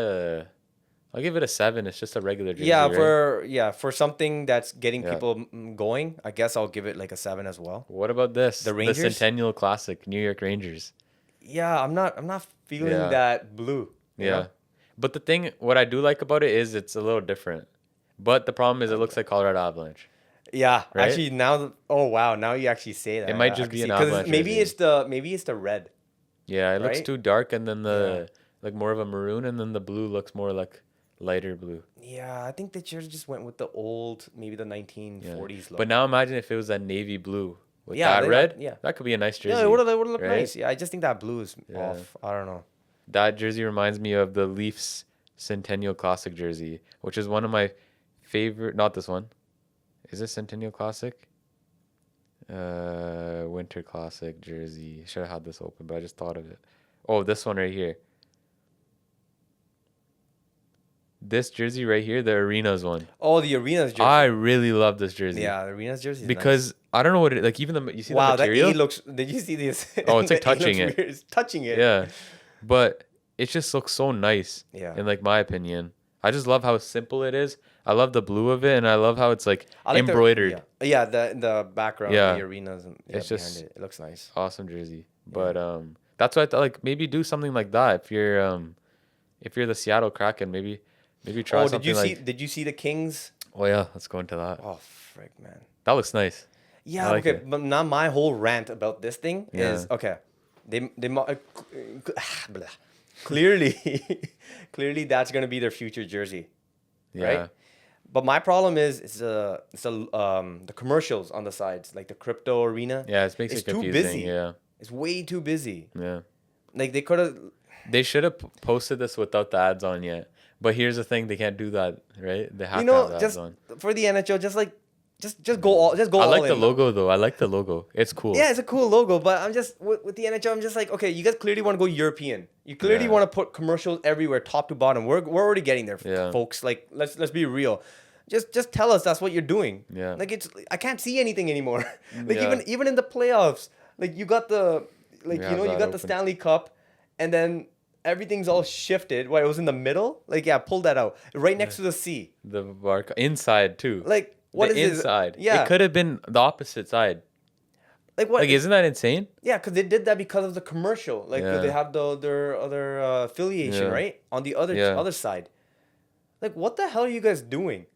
I'll give it a 7. It's just a regular jersey. yeah, right? for something that's getting Yeah. people going, I guess I'll give it like a 7 as well. What about this? The Rangers? The Centennial Classic, New York Rangers. Yeah, I'm not feeling Yeah. that blue. you Yeah. know? But the thing, what I do like about it is it's a little different. But the problem is it looks like Colorado Avalanche. Yeah, Right? actually now. Oh wow, now you actually say that. It might I just can be an see- 'cause Avalanche maybe jersey. maybe it's the red. Yeah, it looks Right? too dark, and then like more of a maroon, and then the blue looks more like lighter blue. Yeah, I think the jersey just went with the old, maybe the Yeah. 1940s look. But now imagine if it was that navy blue with Yeah, that they- red. yeah. That could be a nice jersey. Yeah, it would have looked right? nice. Yeah, I just think that blue is Yeah. off. I don't know. That jersey reminds me of the Leafs Centennial Classic jersey, which is one of my favorite. Not this one. Is this Centennial Classic? Winter Classic jersey. Should have had this open, but I just thought of it. Oh, this one right here. This jersey right here, the Arenas one. Oh, the Arenas jersey. I really love this jersey. Yeah, the Arenas jersey. Is Because I don't know what it like. Even the you see wow, the that material. E looks. Did you see this? Oh, it's like The E looks touching it. weird. It's touching it. Yeah, but it just looks so nice. Yeah. In like my opinion, I just love how simple it is. I love the blue of it, and I love how it's like I like embroidered. The background of the arenas and it's just behind it. It looks nice. Awesome jersey. But that's why I thought like maybe do something like that if you're the Seattle Kraken, maybe try something like. Did you see the Kings? Oh yeah, let's go into that. Oh frick, man. That looks nice. Yeah, like okay, it. but now my whole rant about this thing is okay. Clearly that's gonna be their future jersey, right? But my problem is the commercials on the sides, like the crypto arena. Yeah, it makes it confusing. Too busy. Yeah, it's way too busy. Yeah, like they could have. They should have posted this without the ads on yet. But here's the thing: they can't do that, right? They have to have the ads on. For the NHL, just go all. I like the logo though. I like the logo. It's cool. Yeah, it's a cool logo. But I'm just with the NHL. I'm just like, okay, you guys clearly want to go European. You clearly want to put commercials everywhere, top to bottom. We're already getting there, folks. Like let's be real. Just tell us that's what you're doing. Yeah. Like I can't see anything anymore. Even in the playoffs, like you got the you got the Stanley Cup, and then everything's all shifted. It was in the middle. Pull that out right next to the sea. The bar inside too. Like what the is inside? This? Yeah, it could have been the opposite side. Like what? Like isn't that insane? Yeah, because they did that because of the commercial. They have their other affiliation right on the other side. Like what the hell are you guys doing?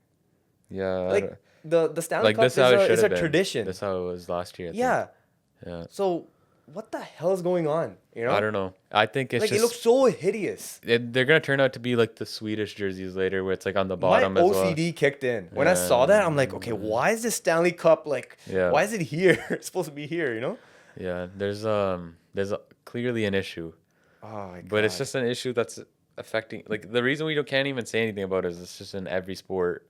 Yeah. Like the Stanley Cup is a tradition. That's how it was last year. Yeah. Yeah. So what the hell is going on? You know? I don't know. I think it's like just, it looks so hideous. They're gonna turn out to be like the Swedish jerseys later, where it's like on the bottom My as well. OCD kicked in when I saw that. I'm like, okay, why is this Stanley Cup why is it here? It's supposed to be here, you know? Yeah. There's clearly an issue. Oh my God. But it's just an issue that's affecting. Like the reason we can't even say anything about it is it's just in every sport.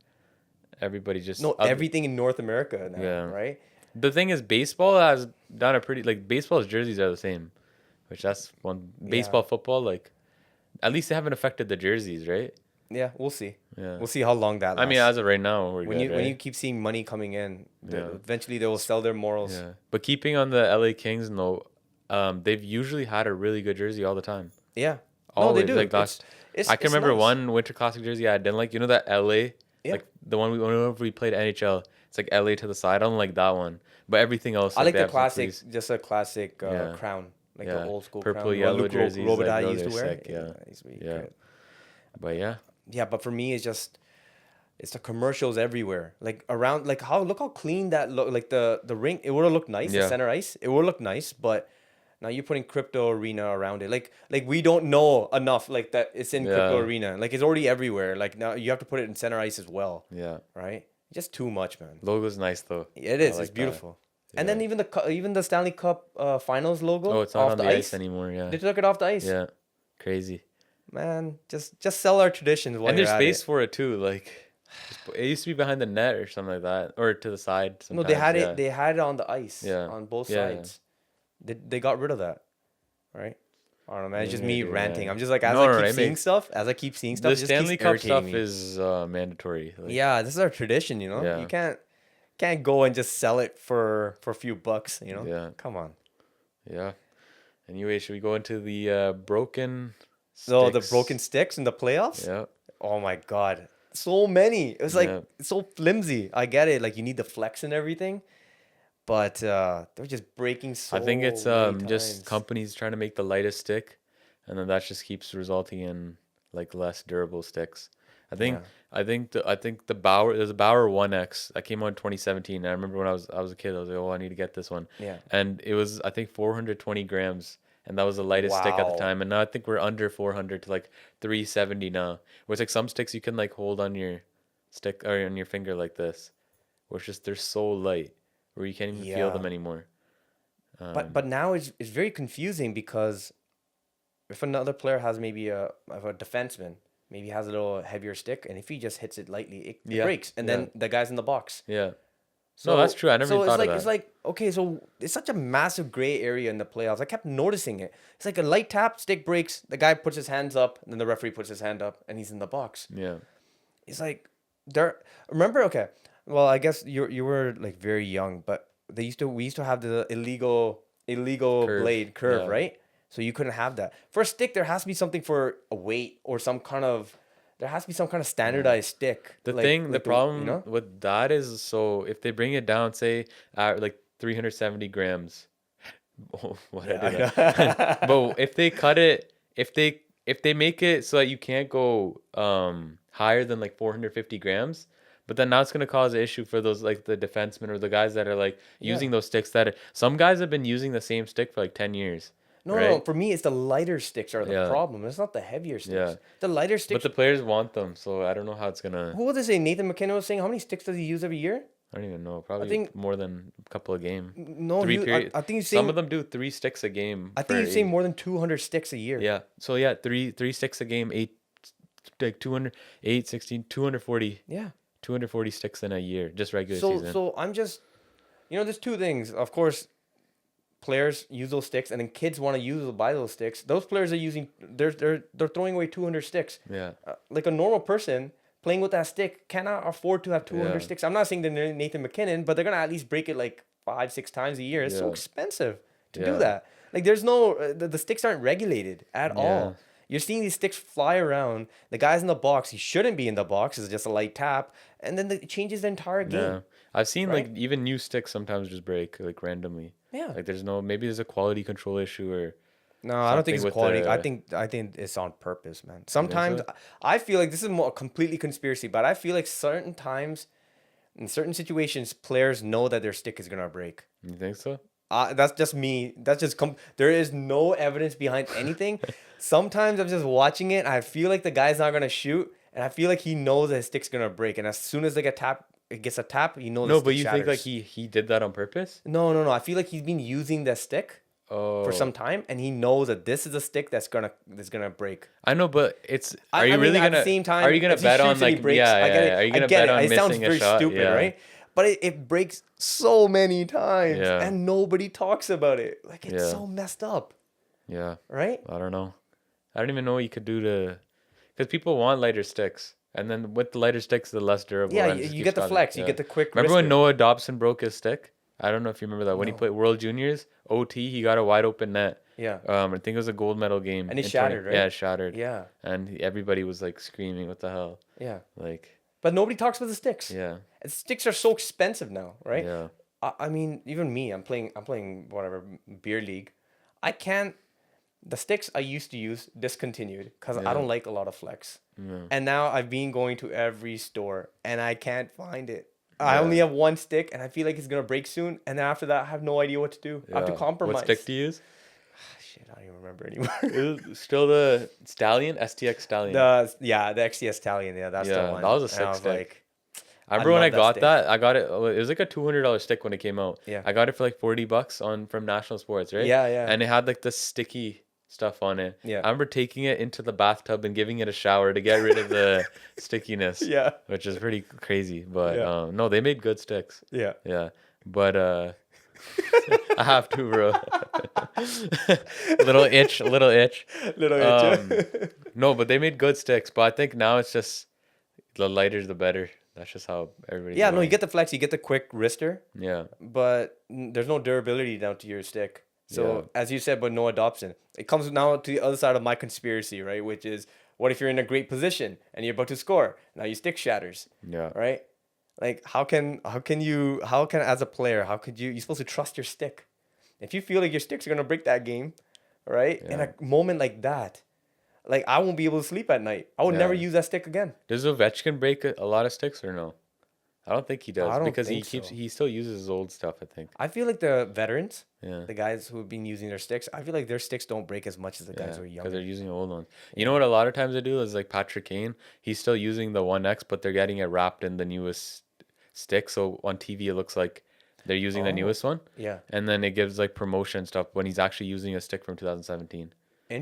Everybody just everything in North America now, right? The thing is, baseball has done a pretty baseball's jerseys are the same, which that's one. Baseball, football, at least they haven't affected the jerseys, right? Yeah, we'll see. Yeah, we'll see how long that lasts. I mean, as of right now, when you keep seeing money coming in, eventually they will sell their morals. Yeah, but keeping on the LA Kings, they've usually had a really good jersey all the time. Yeah, always. No, they do. I can remember one Winter Classic jersey I didn't like. You know that LA. Yeah. Like the one whenever we played NHL, it's like LA to the side. I don't like that one, but everything else. I like the classic, just a classic crown, the old school purple, crown. yellow jerseys. Robitaille used to wear. Sick, But yeah. Yeah, but for me, it's the commercials everywhere. Look how clean that look. Like the ring, it would have looked nice. The center ice, it would look nice, but. Now you're putting crypto arena around it. Like we don't know enough that it's in crypto arena. Like it's already everywhere. Like now you have to put it in center ice as well. Yeah. Right? Just too much, man. Logo's nice though. It is. It's beautiful. Yeah. And then even the Stanley Cup finals logo. Oh, it's not on the ice anymore. Yeah. They took it off the ice. Yeah. Crazy. Man, just sell our traditions. And there's space for it too. Like it used to be behind the net or something like that, or to the side. Sometimes. No, they had it. They had it on the ice. Yeah. On both sides. They got rid of that, right? I don't know, man. It's just me ranting. I'm just like as I keep seeing stuff. The Stanley Cup stuff is mandatory. Yeah, this is our tradition. You know, you can't go and just sell it for a few bucks. You know, come on. Yeah. Anyway, should we go into the broken? So the broken sticks in the playoffs. Yeah. Oh my God, so many. It was it's so flimsy. I get it. Like you need the flex and everything. But they're just breaking so. I think it's many just times. companies trying to make the lightest stick, and then that just keeps resulting in less durable sticks. I think the Bauer, there's a Bauer 1X that came out in 2017. I remember when I was a kid, I was like, oh, I need to get this one. Yeah. And it was 420 grams, and that was the lightest stick at the time. And now I think we're under 400 to 370 now. Where it's some sticks you can hold on your stick or on your finger like this, where it's just they're so light. Where you can't even feel them anymore. But now it's very confusing because if another player has maybe a defenseman, maybe has a little heavier stick, and if he just hits it lightly, it breaks, and then the guy's in the box. Yeah. So, no, that's true. I never even thought of that. It's okay, so it's such a massive gray area in the playoffs. I kept noticing it. It's like a light tap, stick breaks, the guy puts his hands up, and then the referee puts his hand up, and he's in the box. Yeah. It's like remember, okay. Well, I guess you were very young, but we used to have the illegal blade curve, right? So you couldn't have that. For a stick, there has to be something for a weight or some kind of there has to be some kind of standardized stick. The problem with that is, so if they bring it down, say at like 370 grams, what I do that. But if they cut it, if they make it so that you can't go higher than like 450 grams, but then now it's gonna cause an issue for those like the defensemen or the guys that are like using those sticks. Some guys have been using the same stick for like 10 years. No, for me, it's the lighter sticks are the problem. It's not the heavier sticks. Yeah. The lighter sticks. But the players want them, so I don't know how it's gonna. Who was they say? Nathan McKinnon was saying how many sticks does he use every year? I don't even know. Probably more than a couple a game. No, I think he's saying some of them do 3 sticks a game. I think he's saying more than 200 sticks a year. Yeah. So three sticks a game, 16, 240. Yeah. 240 sticks in a year, just regular season. So I'm just, there's two things. Of course, players use those sticks, and then kids want to buy those sticks. Those players are using, they're throwing away 200 sticks. Yeah. Like a normal person playing with that stick cannot afford to have 200 sticks. I'm not saying they're Nathan McKinnon, but they're gonna at least break it like 5-6 times a year. It's so expensive to do that. Like there's no, the sticks aren't regulated at all. You're seeing these sticks fly around. The guy's in the box. He shouldn't be in the box. It's just a light tap, and then it changes the entire game. Yeah. I've seen like even new sticks sometimes just break like randomly. Yeah. Like maybe there's a quality control issue or. No, I don't think it's quality. I think it's on purpose, man. Sometimes I feel like this is more completely conspiracy, but I feel like certain times, in certain situations, players know that their stick is gonna break. You think so? That's just me. That's just there is no evidence behind anything. Sometimes I'm just watching it. I feel like the guy's not gonna shoot, and I feel like he knows that his stick's gonna break. And as soon as they get tapped, it gets a tap. You know. No, but you think like he did that on purpose? No. I feel like he's been using the stick. For some time, and he knows that this is a stick that's gonna break. I know, but are you really gonna? At the same time, are you gonna bet on like breaks, Are you gonna bet on missing a shot? It sounds very stupid, right? But it breaks so many times, and nobody talks about it. Like it's so messed up. Yeah. Right. I don't know. I don't even know what you could do because people want lighter sticks, and then with the lighter sticks, the less durable. Yeah, you get the flex. You get the quick. Remember when Noah Dobson broke his stick? I don't know if you remember that when he played World Juniors OT, he got a wide open net. Yeah. I think it was a gold medal game. And it shattered, right? Yeah, it shattered. Yeah. And everybody was like screaming, "What the hell?" Yeah. Like. But nobody talks about the sticks. Yeah. And sticks are so expensive now, right? Yeah. I mean, even me, I'm playing whatever beer league. The sticks I used to use discontinued because I don't like a lot of flex. Yeah. And now I've been going to every store and I can't find it. I only have one stick, and I feel like it's gonna break soon. And then after that, I have no idea what to do. I have to compromise. What stick do you use? Shit, I don't even remember anymore. It was still the Stallion, STX Stallion. The XTS Stallion. Yeah, that's the one. That was a sick stick. I remember when I got that. I got it. It was like a $200 stick when it came out. Yeah. I got it for like $40 from National Sports, right? Yeah, yeah. And it had like the sticky stuff on it. Yeah. I remember taking it into the bathtub and giving it a shower to get rid of the stickiness. Yeah. Which is pretty crazy. But no, they made good sticks. Yeah. Yeah. But I have to, bro. little itch. No, but they made good sticks. But I think now it's just the lighter the better. That's just how everybody. Yeah, no, you get the flex, you get the quick wrister. Yeah. But there's no durability down to your stick. So as you said, but Noah Dobson, it comes now to the other side of my conspiracy, right? Which is, what if you're in a great position and you're about to score? Now your stick shatters. Yeah. Right? Like how can as a player, you're supposed to trust your stick? If you feel like your stick's gonna break that game, right? In a moment like that, like I won't be able to sleep at night. I would never use that stick again. Does Ovechkin break a lot of sticks or no? I don't think he does because he still uses his old stuff, I think. I feel like the veterans, the guys who have been using their sticks, I feel like their sticks don't break as much as the guys who are younger. Because they're using old ones. You know what a lot of times they do is like Patrick Kane, he's still using the 1X, but they're getting it wrapped in the newest stick. So on TV, it looks like they're using the newest one. Yeah. And then it gives like promotion stuff when he's actually using a stick from 2017.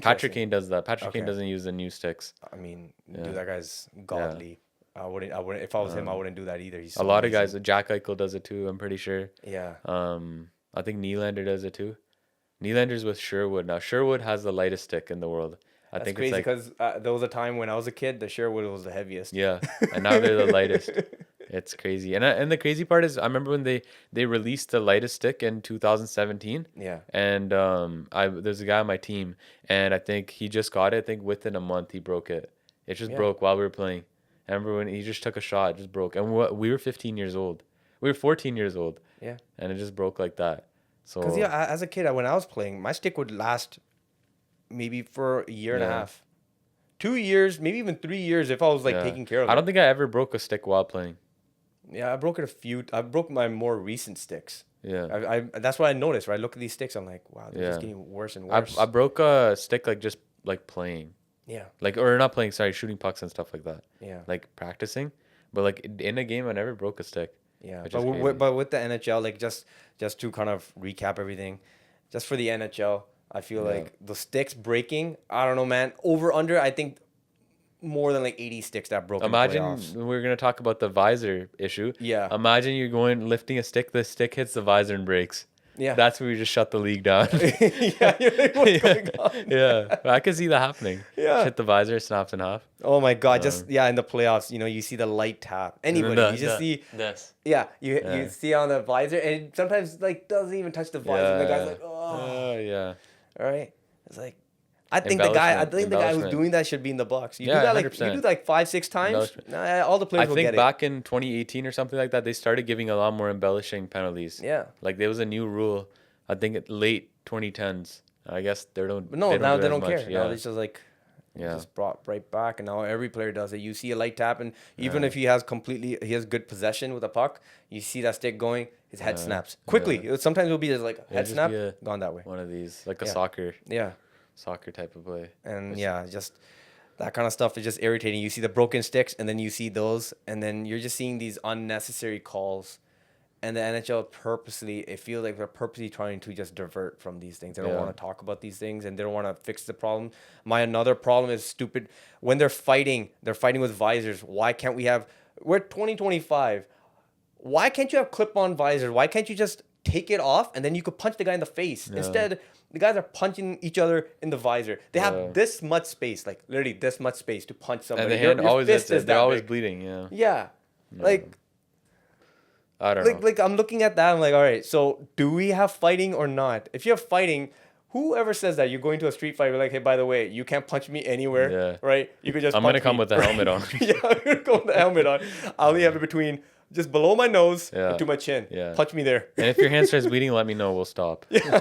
Patrick Kane does that. Patrick Kane doesn't use the new sticks. I mean, dude, that guy's godly. Yeah. I wouldn't. If I was him, I wouldn't do that either. He's so a lot of guys. Jack Eichel does it too. I'm pretty sure. Yeah. I think Nylander does it too. Nylander's with Sherwood now. Sherwood has the lightest stick in the world. That's think crazy because there was a time when I was a kid, the Sherwood was the heaviest. Yeah, and now they're the lightest. It's crazy, and the crazy part is, I remember when they released the lightest stick in 2017. Yeah. And there's a guy on my team, and I think he just got it. I think within a month he broke it. It just broke while we were playing. I remember when he just took a shot, it just broke. And we were 15 years old. We were 14 years old. Yeah. And it just broke like that. So because as a kid, when I was playing, my stick would last maybe for a year and a half, 2 years, maybe even 3 years if I was like taking care of it. I don't think I ever broke a stick while playing. Yeah, I broke it I broke my more recent sticks. Yeah. I that's what I noticed. Right, I look at these sticks, I'm like, wow, they're just getting worse and worse. I broke a stick like just like playing. Yeah. Like, or not playing, sorry, shooting pucks and stuff like that. Yeah. Like practicing, but like in a game, I never broke a stick. Yeah, but with the NHL, like just to kind of recap everything, just for the NHL, I feel like the sticks breaking, I don't know, man. Over under, I think more than like 80 sticks that broke. Imagine we're gonna talk about the visor issue. Yeah. Imagine you're lifting a stick, the stick hits the visor and breaks. Yeah. That's where we just shut the league down. Yeah, you're like, what's going on? Yeah, I could see that happening. Yeah. Hit the visor, snaps in half. Oh my God! In the playoffs, you see the light tap. Anybody, you just see this. Yeah, you see on the visor, and sometimes like doesn't even touch the visor. And the guy's like, oh. Yeah. All right. It's like, I think the guy who's doing that should be in the box. You do that like 5-6 times. All the players will get it. I think back in 2018 or something like that, they started giving a lot more embellishing penalties. Yeah. Like there was a new rule. I think late 2010s. I guess they don't. But no, now they don't care. Yeah. Now it's just like. Just brought right back, and now every player does it. You see a light tap, and even if he has good possession with a puck, you see that stick going, his head snaps quickly. Sometimes it'll be just like head snap, gone that way. One of these, like a soccer type of play. And just that kind of stuff is just irritating. You see the broken sticks, and then you see those, and then you're just seeing these unnecessary calls. And the NHL it feels like they're purposely trying to just divert from these things. They don't want to talk about these things, and they don't want to fix the problem. Another problem is stupid. When they're fighting with visors. Why can't we're 2025. Why can't you have clip-on visors? Why can't you just take it off, and then you could punch the guy in the face? Yeah. Instead, the guys are punching each other in the visor. They have this much space, like literally this much space to punch somebody. And they're always bleeding, Yeah. No. Like... I don't know. Like I'm looking at that. I'm like, all right. So do we have fighting or not? If you have fighting, whoever says that you're going to a street fight, you're like, hey, by the way, you can't punch me anywhere, right? You could just. I'm gonna come with the helmet on. Yeah, I'm gonna go with the helmet on. I'll only have it between just below my nose and to my chin. Yeah. Punch me there. And if your hand starts bleeding, let me know. We'll stop. Yeah.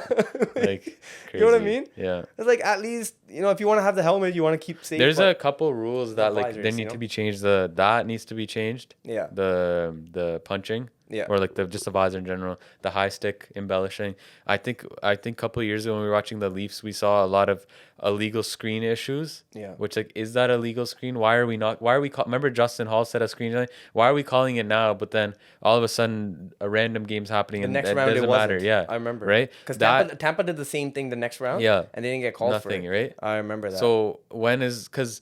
Like crazy. You know what I mean? Yeah. It's like at least if you want to have the helmet, you want to keep safe. There's a couple rules that visors, they need to be changed. That needs to be changed. Yeah. The punching. Yeah. Or like just the visor in general, the high stick embellishing. I think a couple of years ago when we were watching the Leafs, we saw a lot of illegal screen issues. Yeah. Which is that a legal screen? Remember Justin Hall said a screen? Why are we calling it now? But then all of a sudden a random game's happening and it doesn't matter. Yeah. I remember. Right? Because Tampa did the same thing the next round. Yeah. And they didn't get called for it. Right? I remember that. So because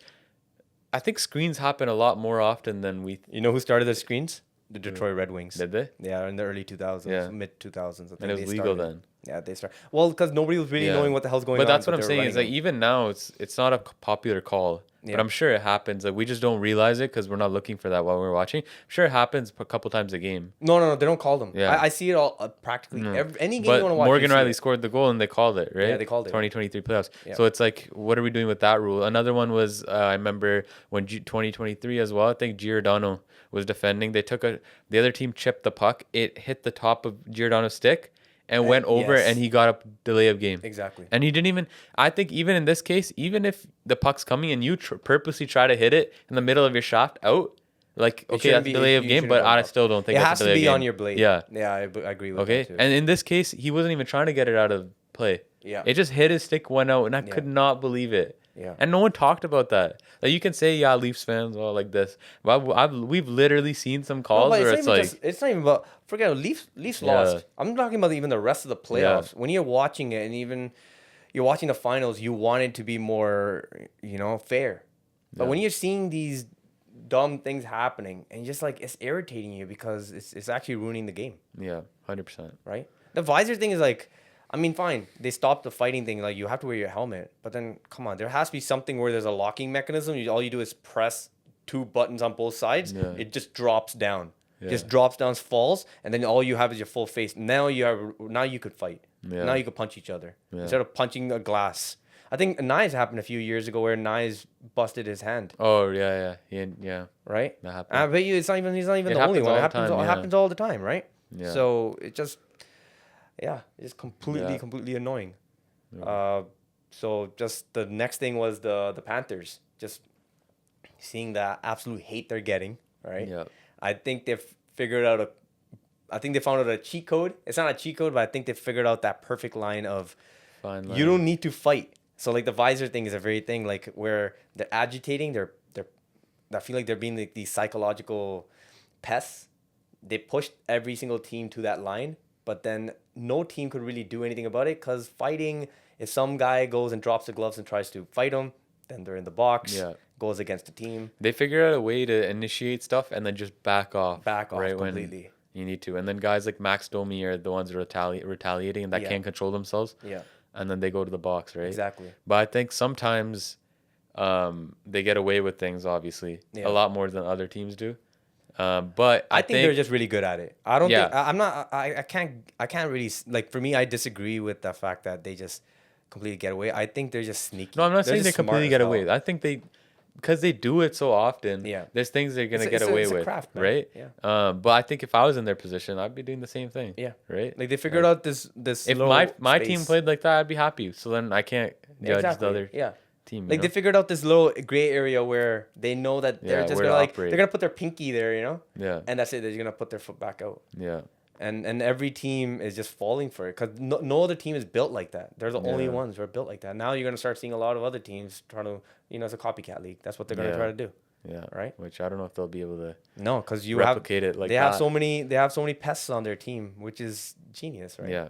I think screens happen a lot more often than we. You know who started the screens? The Detroit Red Wings. Did they? Yeah, in the early 2000s, mid 2000s. And it was legal then. Yeah, they started. Well, because nobody was really knowing what the hell's going on. But that's what I'm saying is like even now it's not a popular call. Yeah. But I'm sure it happens. Like we just don't realize it because we're not looking for that while we're watching. I'm sure it happens a couple times a game. No, they don't call them. Yeah. I see it all practically any game you want to watch. Morgan Riley scored the goal and they called it, right? Yeah, they called it. 2023 playoffs. Yeah. So it's like, what are we doing with that rule? Another one was I remember when 2023 as well. I think Giordano was defending. They took the other team chipped the puck. It hit the top of Giordano's stick. And went over and he got a delay of game. Exactly. And he didn't even, I think even in this case, even if the puck's coming and you purposely try to hit it in the middle of your shaft out, like, okay, that's a delay of game, but I still don't think it that's a delay of game. It has to be on your blade. Yeah. Yeah, I agree with that too. And in this case, he wasn't even trying to get it out of play. Yeah. It just hit his stick, went out, and I could not believe it. Yeah. And no one talked about that. Like you can say, Leafs fans, like this. But we've literally seen some calls where it's like... it's not even about... Forget it. Leafs lost. I'm talking about even the rest of the playoffs. When you're watching it and even you're watching the finals, you want it to be more, fair. But when you're seeing these dumb things happening and just like it's irritating you because it's actually ruining the game. Yeah, 100%. Right? The visor thing is like... I mean, fine. They stopped the fighting thing. Like, you have to wear your helmet. But then, come on. There has to be something where there's a locking mechanism. All you do is press 2 buttons on both sides. Yeah. It just drops down. Yeah. Just drops down, falls. And then all you have is your full face. Now you could fight. Yeah. Now you could punch each other. Yeah. Instead of punching a glass. I think Nye's happened a few years ago where Nye's busted his hand. Oh yeah, yeah. Right. That happened. I bet you he's not even the only one. It happens all the time, right? Yeah. So it's completely annoying. Yeah. So just the next thing was the Panthers. Just seeing the absolute hate they're getting, right? Yeah. I think they've figured out I think they found out a cheat code. It's not a cheat code, but I think they figured out that perfect line of you don't need to fight. So like the visor thing is a very thing, like where they're agitating, I feel like they're being like these psychological pests. They pushed every single team to that line, but then no team could really do anything about it because fighting, if some guy goes and drops the gloves and tries to fight them, then they're in the box. Yeah. Goes against the team. They figure out a way to initiate stuff and then just back off. Back off right completely. When you need to. And then guys like Max Domi are the ones retaliating and that can't control themselves. Yeah. And then they go to the box, right? Exactly. But I think sometimes they get away with things, obviously, a lot more than other teams do. But I think they're just really good at it. I don't think I can't really, like, for me, I disagree with the fact that they just completely get away. I think they're just sneaky. No, I'm not saying they completely get away. I think because they do it so often, there's things they're going to get away with, craft, right? Yeah. But I think if I was in their position, I'd be doing the same thing. Yeah. Right? Like, they figured out this if my team played like that, I'd be happy. So then I can't judge the other team. Like, they figured out this little gray area where they know that they're just going to, they're going to put their pinky there, you know? Yeah. And that's it. They're going to put their foot back out. Yeah. And every team is just falling for it because no other team is built like that. They're the only ones who are built like that. Now you're going to start seeing a lot of other teams trying to, it's a copycat league. That's what they're going to try to do. Yeah. Right. Which I don't know if they'll be able to. No, because replicate it like they have so many. They have so many pests on their team, which is genius, right? Yeah.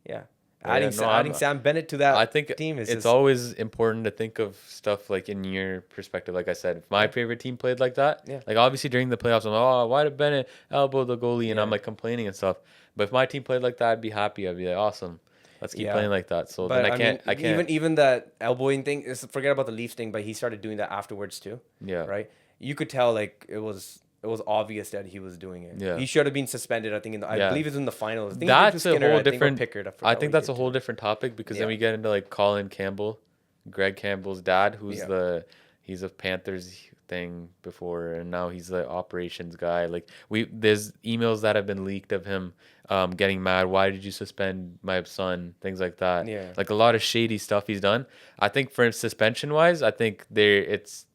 Yeah. Adding Sam Bennett to that I think team is it's always important to think of stuff like in your perspective. Like I said, if my favorite team played like that, like obviously during the playoffs, I'm like, why did Bennett elbow the goalie? And I'm like complaining and stuff. But if my team played like that, I'd be happy. I'd be like, awesome. Let's keep playing like that. So but then I can't. Even that elbowing thing, forget about the Leafs thing, but he started doing that afterwards too. Yeah. Right? You could tell like it was obvious that he was doing it. Yeah. He should have been suspended, I think, I believe it's in the finals. That's a whole different I think that's a whole different topic because then we get into like Colin Campbell, Greg Campbell's dad, who's he's a Panthers thing before and now he's the operations guy. Like there's emails that have been leaked of him getting mad. Why did you suspend my son? Things like that. Yeah. Like a lot of shady stuff he's done. I think for suspension wise, I think it's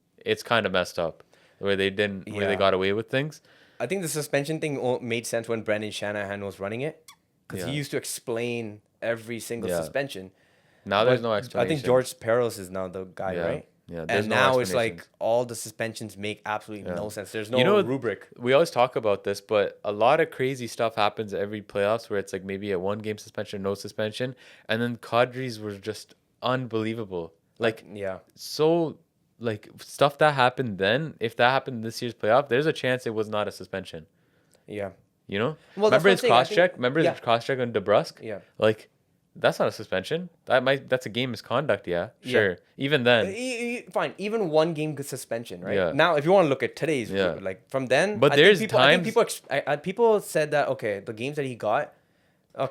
kind of messed up the way they they got away with things. I think the suspension thing made sense when Brendan Shanahan was running it because he used to explain every single suspension. Now there's no explanation. I think George Peros is now the guy, right? Yeah, and now it's like all the suspensions make absolutely no sense. There's no rubric. We always talk about this, but a lot of crazy stuff happens every playoffs where it's like maybe a 1-game suspension, no suspension, and then Kadri's were just unbelievable. Like so, like stuff that happened then. If that happened this year's playoff, there's a chance it was not a suspension. Yeah, you know. Well, remember his cross check. Remember his cross check on DeBrusque. Yeah, like. That's not a suspension. That's a game misconduct. Yeah, sure. Yeah. Even then, fine. Even 1-game suspension, right? Yeah. Now, if you want to look at today's, like from then, but there's times people said that the games that he got,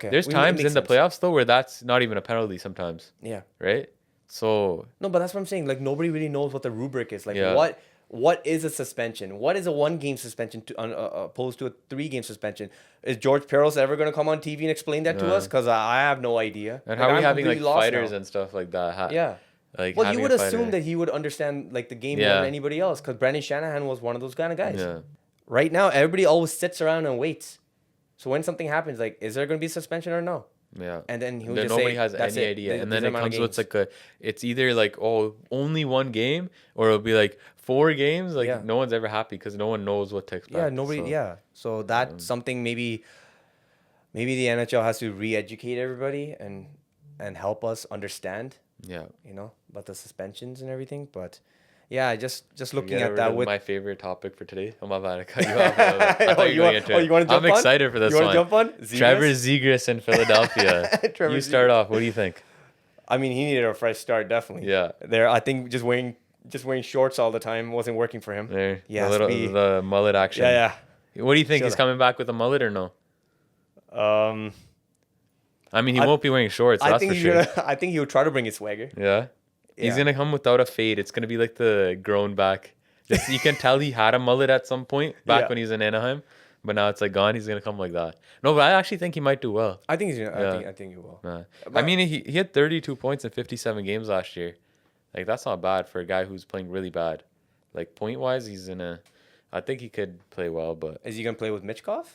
there's times in the playoffs though where that's not even a penalty sometimes. Yeah. Right. So. No, but that's what I'm saying. Like nobody really knows what the rubric is. Like what is a suspension? What is a 1-game suspension opposed to a 3-game suspension? Is George Peros ever going to come on TV and explain that to us? Because I have no idea. And how are we having like fighters and stuff like that? Like, well, you would assume that he would understand like the game more than anybody else because Brendan Shanahan was one of those kind of guys. Yeah. Right now, everybody always sits around and waits. So when something happens, like, is there going to be a suspension or no? Yeah. And then he'll just nobody say, has that's any idea. And then it comes with like it's either like, only 1 game, or it'll be like 4 games. Like no one's ever happy because no one knows what to expect. Yeah, nobody. So, so that's something maybe the NHL has to re-educate everybody and help us understand. Yeah. About the suspensions and everything. But yeah, just looking at that with my favorite topic for today. Oh my bad, I cut you off. You want to jump on? I'm excited for this one. You want to jump on? Zegras? Trevor Zegras in Philadelphia. You start off. What do you think? I mean, he needed a fresh start, definitely. Yeah. I think just wearing shorts all the time wasn't working for him. There, the mullet action. Yeah. What do you think? He's coming back with a mullet or no? I mean, he won't be wearing shorts. That's for sure. I think he would try to bring his swagger. Yeah. He's gonna come without a fade. It's gonna be like the grown back. Just, you can tell he had a mullet at some point back when he was in Anaheim, but now it's like gone. He's gonna come like that. No, but I actually think he might do well. I think he's gonna. I think he will. I mean, he had 32 points in 57 games last year. Like, that's not bad for a guy who's playing really bad. Like, point wise, I think he could play well, but is he gonna play with Michkov?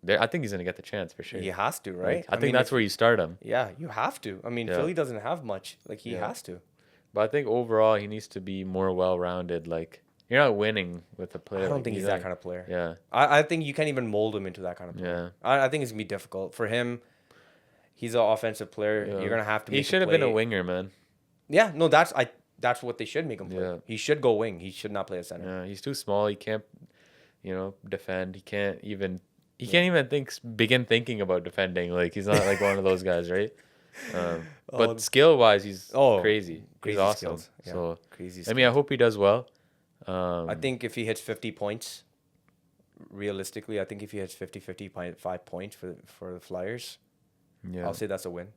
I think he's gonna get the chance for sure. He has to, right? Like, I think that's where you start him. Yeah, you have to. I mean, Philly doesn't have much. Like, he has to. But I think overall he needs to be more well-rounded. Like, you're not winning with a player. I don't think he's that kind of player. Yeah. I think you can't even mold him into that kind of player. Yeah. I think it's gonna be difficult for him. He's an offensive player. Yeah. You're gonna have to. He should have been a winger, man. Yeah. No, that's what they should make him play. Yeah. He should go wing. He should not play a center. Yeah. He's too small. He can't, defend. He can't even begin thinking about defending. Like, he's not like one of those guys, right? But skill-wise, he's crazy. He's awesome. Yeah, so crazy. I mean, I hope he does well. I think if he hits 50 points, realistically, I think if he hits 55 points for the Flyers, I'll say that's a win.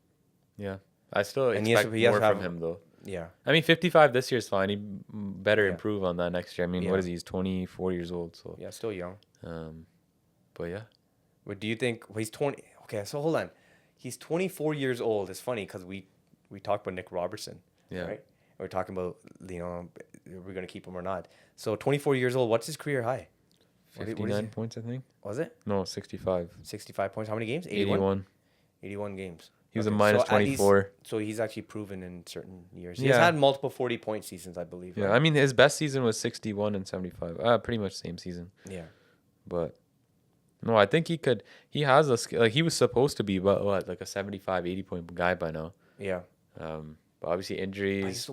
Yeah, I still expect more from him though. Yeah, I mean, 55 this year is fine. He better improve on that next year. I mean, what is he? He's 24 years old, so yeah, still young. But yeah. But do you think he's 20? Okay, so hold on. He's 24 years old. It's funny because we talked about Nick Robertson. Yeah. Right. We're talking about we're gonna keep him or not. So 24 years old. What's his career high? 59 points, I think. Was it? No, 65. 65 points. How many games? 81. 81 games. He was a minus 24. So he's actually proven in certain years. He's had multiple 40-point seasons, I believe. Yeah, right? I mean, his best season was 61 and 75. Pretty much same season. Yeah. But no, I think he has a skill. Like, he was supposed to be like a 75, 80 point guy by now. Yeah. But obviously injuries.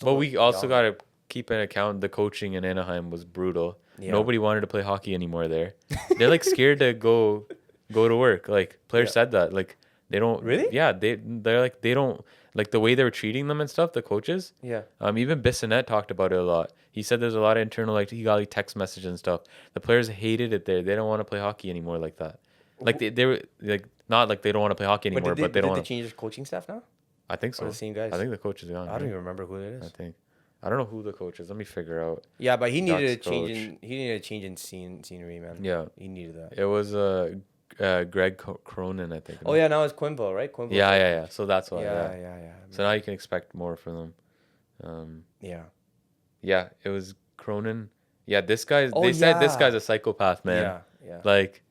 But we also got to keep in account the coaching in Anaheim was brutal. Yeah. Nobody wanted to play hockey anymore there. They're like scared to go to work. Like, players said that. Like, they don't really. Yeah, they're like, they don't like the way they were treating them and stuff. The coaches. Yeah. Even Bissonnette talked about it a lot. He said there's a lot of internal, like, he got like text messages and stuff. The players hated it there. They don't want to play hockey anymore like that. Like, they were like, not like they don't want to play hockey anymore, but they don't want to. Did they change their coaching staff now? I think so. Or the same guys? I think the coach is gone. I don't even remember who it is. I don't know who the coach is. Let me figure out. Yeah, but he needed a change in scenery, man. Yeah, he needed that. It was Greg Cronin, I think. Oh yeah, now it's Quimbo, right? Quimbo. Yeah. So that's why. Yeah. So now you can expect more from them. Yeah, it was Cronin. Yeah, this guy. They said this guy's a psychopath, man. Yeah. Like,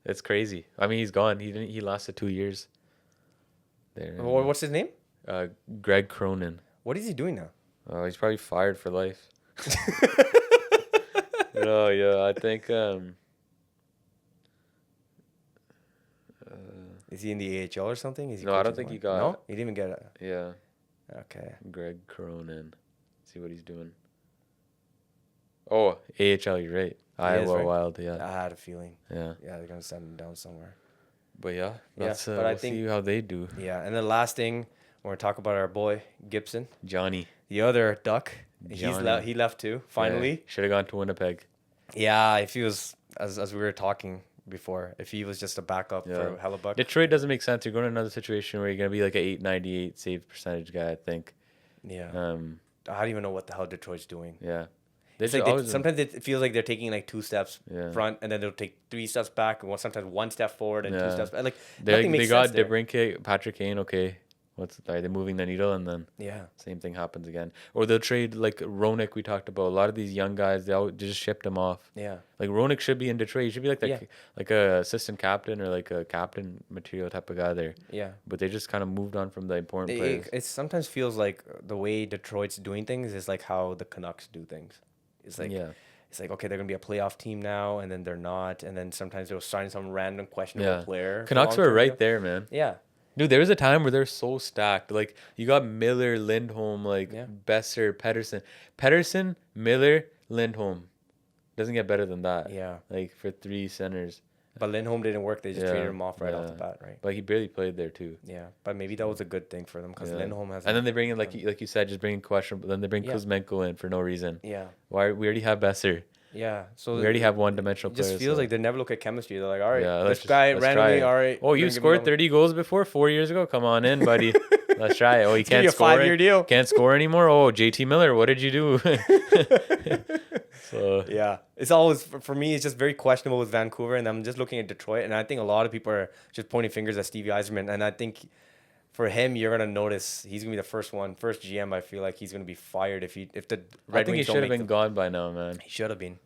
it's crazy. I mean, he's gone. He lasted 2 years. There. What's his name? Greg Cronin. What is he doing now? He's probably fired for life. No, yeah, I think. Is he in the AHL or something? No, I don't think he got. No, he didn't even get it. Yeah. Okay. Greg Cronin. Let's see what he's doing. Oh, AHL, you're right. Iowa Wild, yeah. I had a feeling. Yeah. Yeah, they're gonna send him down somewhere. But yeah, but I think, see how they do. Yeah, and then last thing, we're gonna talk about our boy Gibson, Johnny, the other Duck. He left too. Finally, yeah, should have gone to Winnipeg. Yeah, if he was, as we were talking before, if he was just a backup for Hellebuck. Detroit doesn't make sense. You're going to another situation where you're gonna be like an 898 save percentage guy, I think. Yeah. I don't even know what the hell Detroit's doing. Yeah. Sometimes it feels like they're taking like 2 steps front, and then they'll take 3 steps back, and sometimes 1 step forward and 2 steps back. Like, nothing makes sense there. They got DeBrincat, Patrick Kane. Okay, are they moving the needle? And then same thing happens again. Or they'll trade like Roenick. We talked about a lot of these young guys. They just shipped them off. Yeah, like Roenick should be in Detroit. He should be like a assistant captain or like a captain material type of guy there. Yeah, but they just kind of moved on from the important players. It sometimes feels like the way Detroit's doing things is like how the Canucks do things. It's like, it's like, okay, they're going to be a playoff team now, and then they're not. And then sometimes they'll sign some random questionable player. Canucks were right there, man. Yeah. Dude, there was a time where they're so stacked. Like, you got Miller, Lindholm, Besser, Pettersson, Miller, Lindholm. Doesn't get better than that. Yeah. Like, for 3 centers. But Lindholm didn't work. They just traded him off right off the bat, right? But he barely played there, too. Yeah. But maybe that was a good thing for them because Lindholm has... And then they bring in, like you said, just bring in questionable. Then they bring Kuzmenko in for no reason. Yeah. We already have Besser. Yeah. So We already have one-dimensional it players. just feels so- like they never look at chemistry. They're like, all right, Yeah, this let's guy try randomly, it. all right. Oh, we're you gonna give him scored another- 30 goals before 4 years ago. Come on in, buddy. Let's try it. Oh, you give you can't a score. 5-year deal. Can't score anymore. Oh, JT Miller, what did you do? So Yeah, it's always for me. It's just very questionable with Vancouver, and I'm just looking at Detroit, and I think a lot of people are just pointing fingers at Stevie Yzerman, and I think for him, you're gonna notice he's gonna be the first GM. I feel like he's gonna be fired if the I Red think he Wings don't should have make been gone by now, man. He should have been.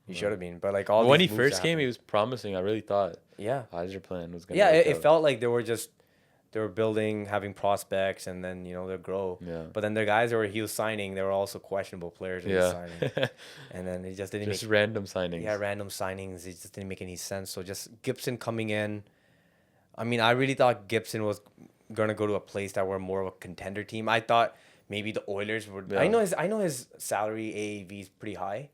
He should have been. But like all When these he moves first came, happened. he was promising. I really thought Yeah. Heiser plan was gonna. Yeah, work it out. felt like they were building, having prospects, and then they'll grow. Yeah. But then the guys he was signing, they were also questionable players that he was Yeah. signing, and then it just didn't Just make random signings. random signings. It just didn't make any sense. So just Gibson coming in. I mean, I really thought Gibson was gonna go to a place that were more of a contender team. I thought maybe the Oilers would. Yeah. I know his salary AAV is pretty high.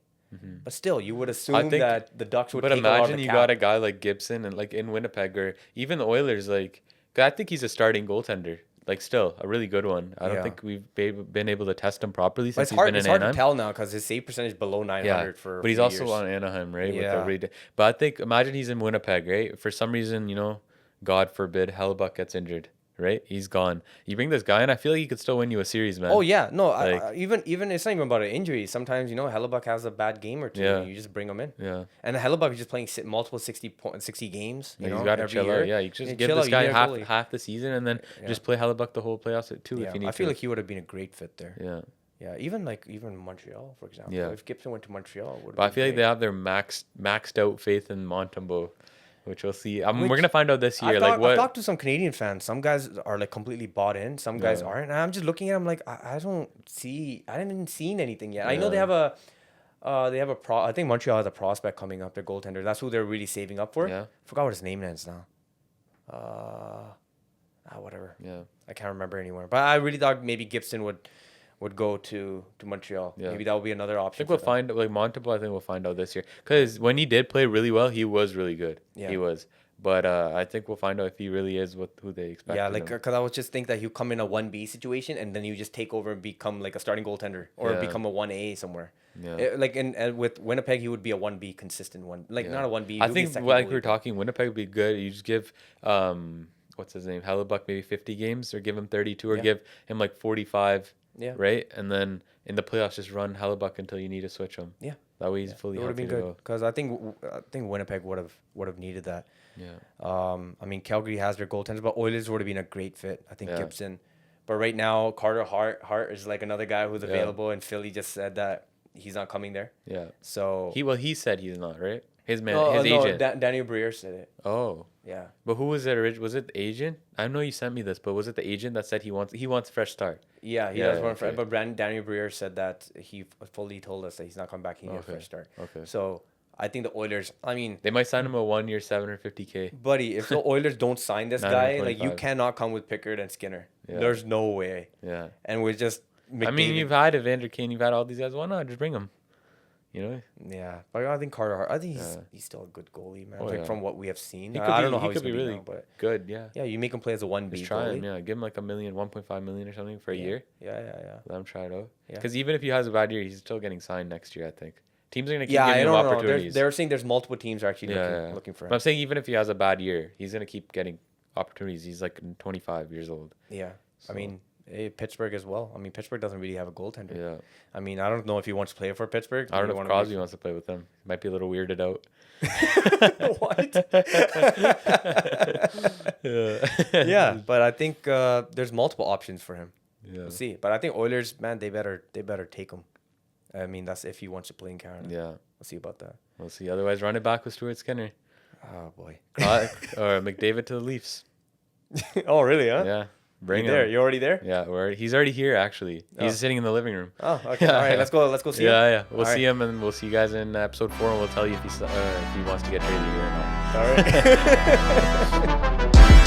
But still, you would assume think- that the Ducks would But take a lot of imagine the you cap. got a guy like Gibson and like in Winnipeg or even the Oilers. Like, 'cause I think he's a starting goaltender. Like, still a really good one. I don't Yeah. think we've been able to test him properly But since it's he's hard. been in It's hard to Anaheim. tell now because his save percentage below 900 for. a but he's few also years. on Anaheim, right? With Yeah. every but I think imagine he's in Winnipeg, right? For some reason, God forbid, Hellebuck gets injured, right? He's gone. You bring this guy in, I feel like he could still win you a series, man. Oh yeah, no. Like- Even it's not even about an injury. Sometimes Hellebuck has a bad game or two. Yeah. And you just bring him in. Yeah. And Hellebuck is just playing multiple 60 games. Like, he's got to every chill year. out. Yeah, you just Yeah, give chill this out, you guy need a goalie. half the season and then just play Hellebuck the whole playoffs too Yeah, if you need I feel to. like he would have been a great fit there. Yeah. Yeah, even Montreal, for example. Yeah. If Gibson went to Montreal, it would. But I feel like they have their maxed out faith in Montembeault, which we'll see. We're gonna find out this year. I've talked to some Canadian fans. Some guys are like completely bought in. Some guys Yeah. aren't. And I'm just looking at them like I haven't seen anything yet. I know Yeah. they have a I think Montreal has a prospect coming up. Their goaltender. That's who they're really saving up for. Yeah. Forgot what his name is now. Whatever. Yeah. I can't remember anymore. But I really thought maybe Gibson would go to Montreal. Yeah. Maybe that would be another I option. think we'll find Montembeault. I think we'll find out this year because when he did play really well, he was really good. Yeah. He was. But I think we'll find out if he really is who they expect. Yeah, like because I would just think that he'll come in a 1B situation and then you just take over and become like a starting goaltender or Yeah. become a 1A somewhere. Yeah. With Winnipeg, he would be a 1B consistent one. Like Yeah. not a 1B. I he'll be a think second like goalie. we were talking, Winnipeg would be good. You just give what's his name, Hellebuck, maybe 50 games, or give him 32, or Yeah. give him like 45. Yeah. Right, and then in the playoffs, just run Hellebuck until you need to switch him. Yeah. That way he's fully It would have healthy been to good go. because I think Winnipeg would have needed that. Yeah. I mean Calgary has their goaltenders, but Oilers would have been a great fit. I think Yeah. Gibson, but right now Carter Hart is like another guy who's Yeah. available, and Philly just said that he's not coming there. Yeah. So He said he's not, right? His man, no, his no, agent. Daniel Briere said it. Oh. Yeah. But who was it? Was it the agent? I know you sent me this, but was it the agent that said he wants fresh start? Yeah, he Yeah, does one okay. but Daniel Briere said that he fully told us that he's not coming back. He needs a Okay. fresh start. Okay. So I think the Oilers. I mean, They might sign him a 1 year, 750K. buddy, if the Oilers don't sign this guy, like you 925. cannot come with Pickard and Skinner. Yeah. There's no way. Yeah. And we're just. I mean, you've had Evander Kane, you've had all these guys. Why not just bring them? Yeah, but I think Carter Hart. I think Yeah. he's still a good goalie, man. Oh, like yeah. from what we have seen. He could I be- don't know he how he's could be gonna really now, but good. Yeah. yeah, you make him play as a 1B Just try him. goalie. Yeah. Give him like $1 million, 1.5 million or something for a year. Yeah. Let him try it out. Yeah. Because even if he has a bad year, he's still getting signed next year, I think. Teams are going to keep Yeah, I giving him don't know. opportunities. They're saying there's multiple teams are actually Yeah. looking for But I'm him. saying even if he has a bad year, he's going to keep getting opportunities. He's like 25 years old. Yeah, So- I mean Pittsburgh as well. I mean Pittsburgh doesn't really have a goaltender. Yeah. I mean I don't know if he wants to play for Pittsburgh. I don't know Maybe if wanna Crosby wants to play with them. Might be a little weirded out. What? Yeah. Yeah, but I think there's multiple options for him. Yeah. We'll see. But I think Oilers, man, they better take him. I mean that's if he wants to play in Canada. Yeah. We'll see about that. We'll see. Otherwise, run it back with Stuart Skinner. Oh boy. Or McDavid to the Leafs. Oh really? Huh? Yeah. Bring You there? him. You already there? Yeah, he's already here, actually. He's Oh. sitting in the living room. Oh, okay. Yeah, All right, yeah. let's go see him. Yeah. We'll All see right. him, and we'll see you guys in episode 4, and we'll tell you if he wants to get traded here or not. All right.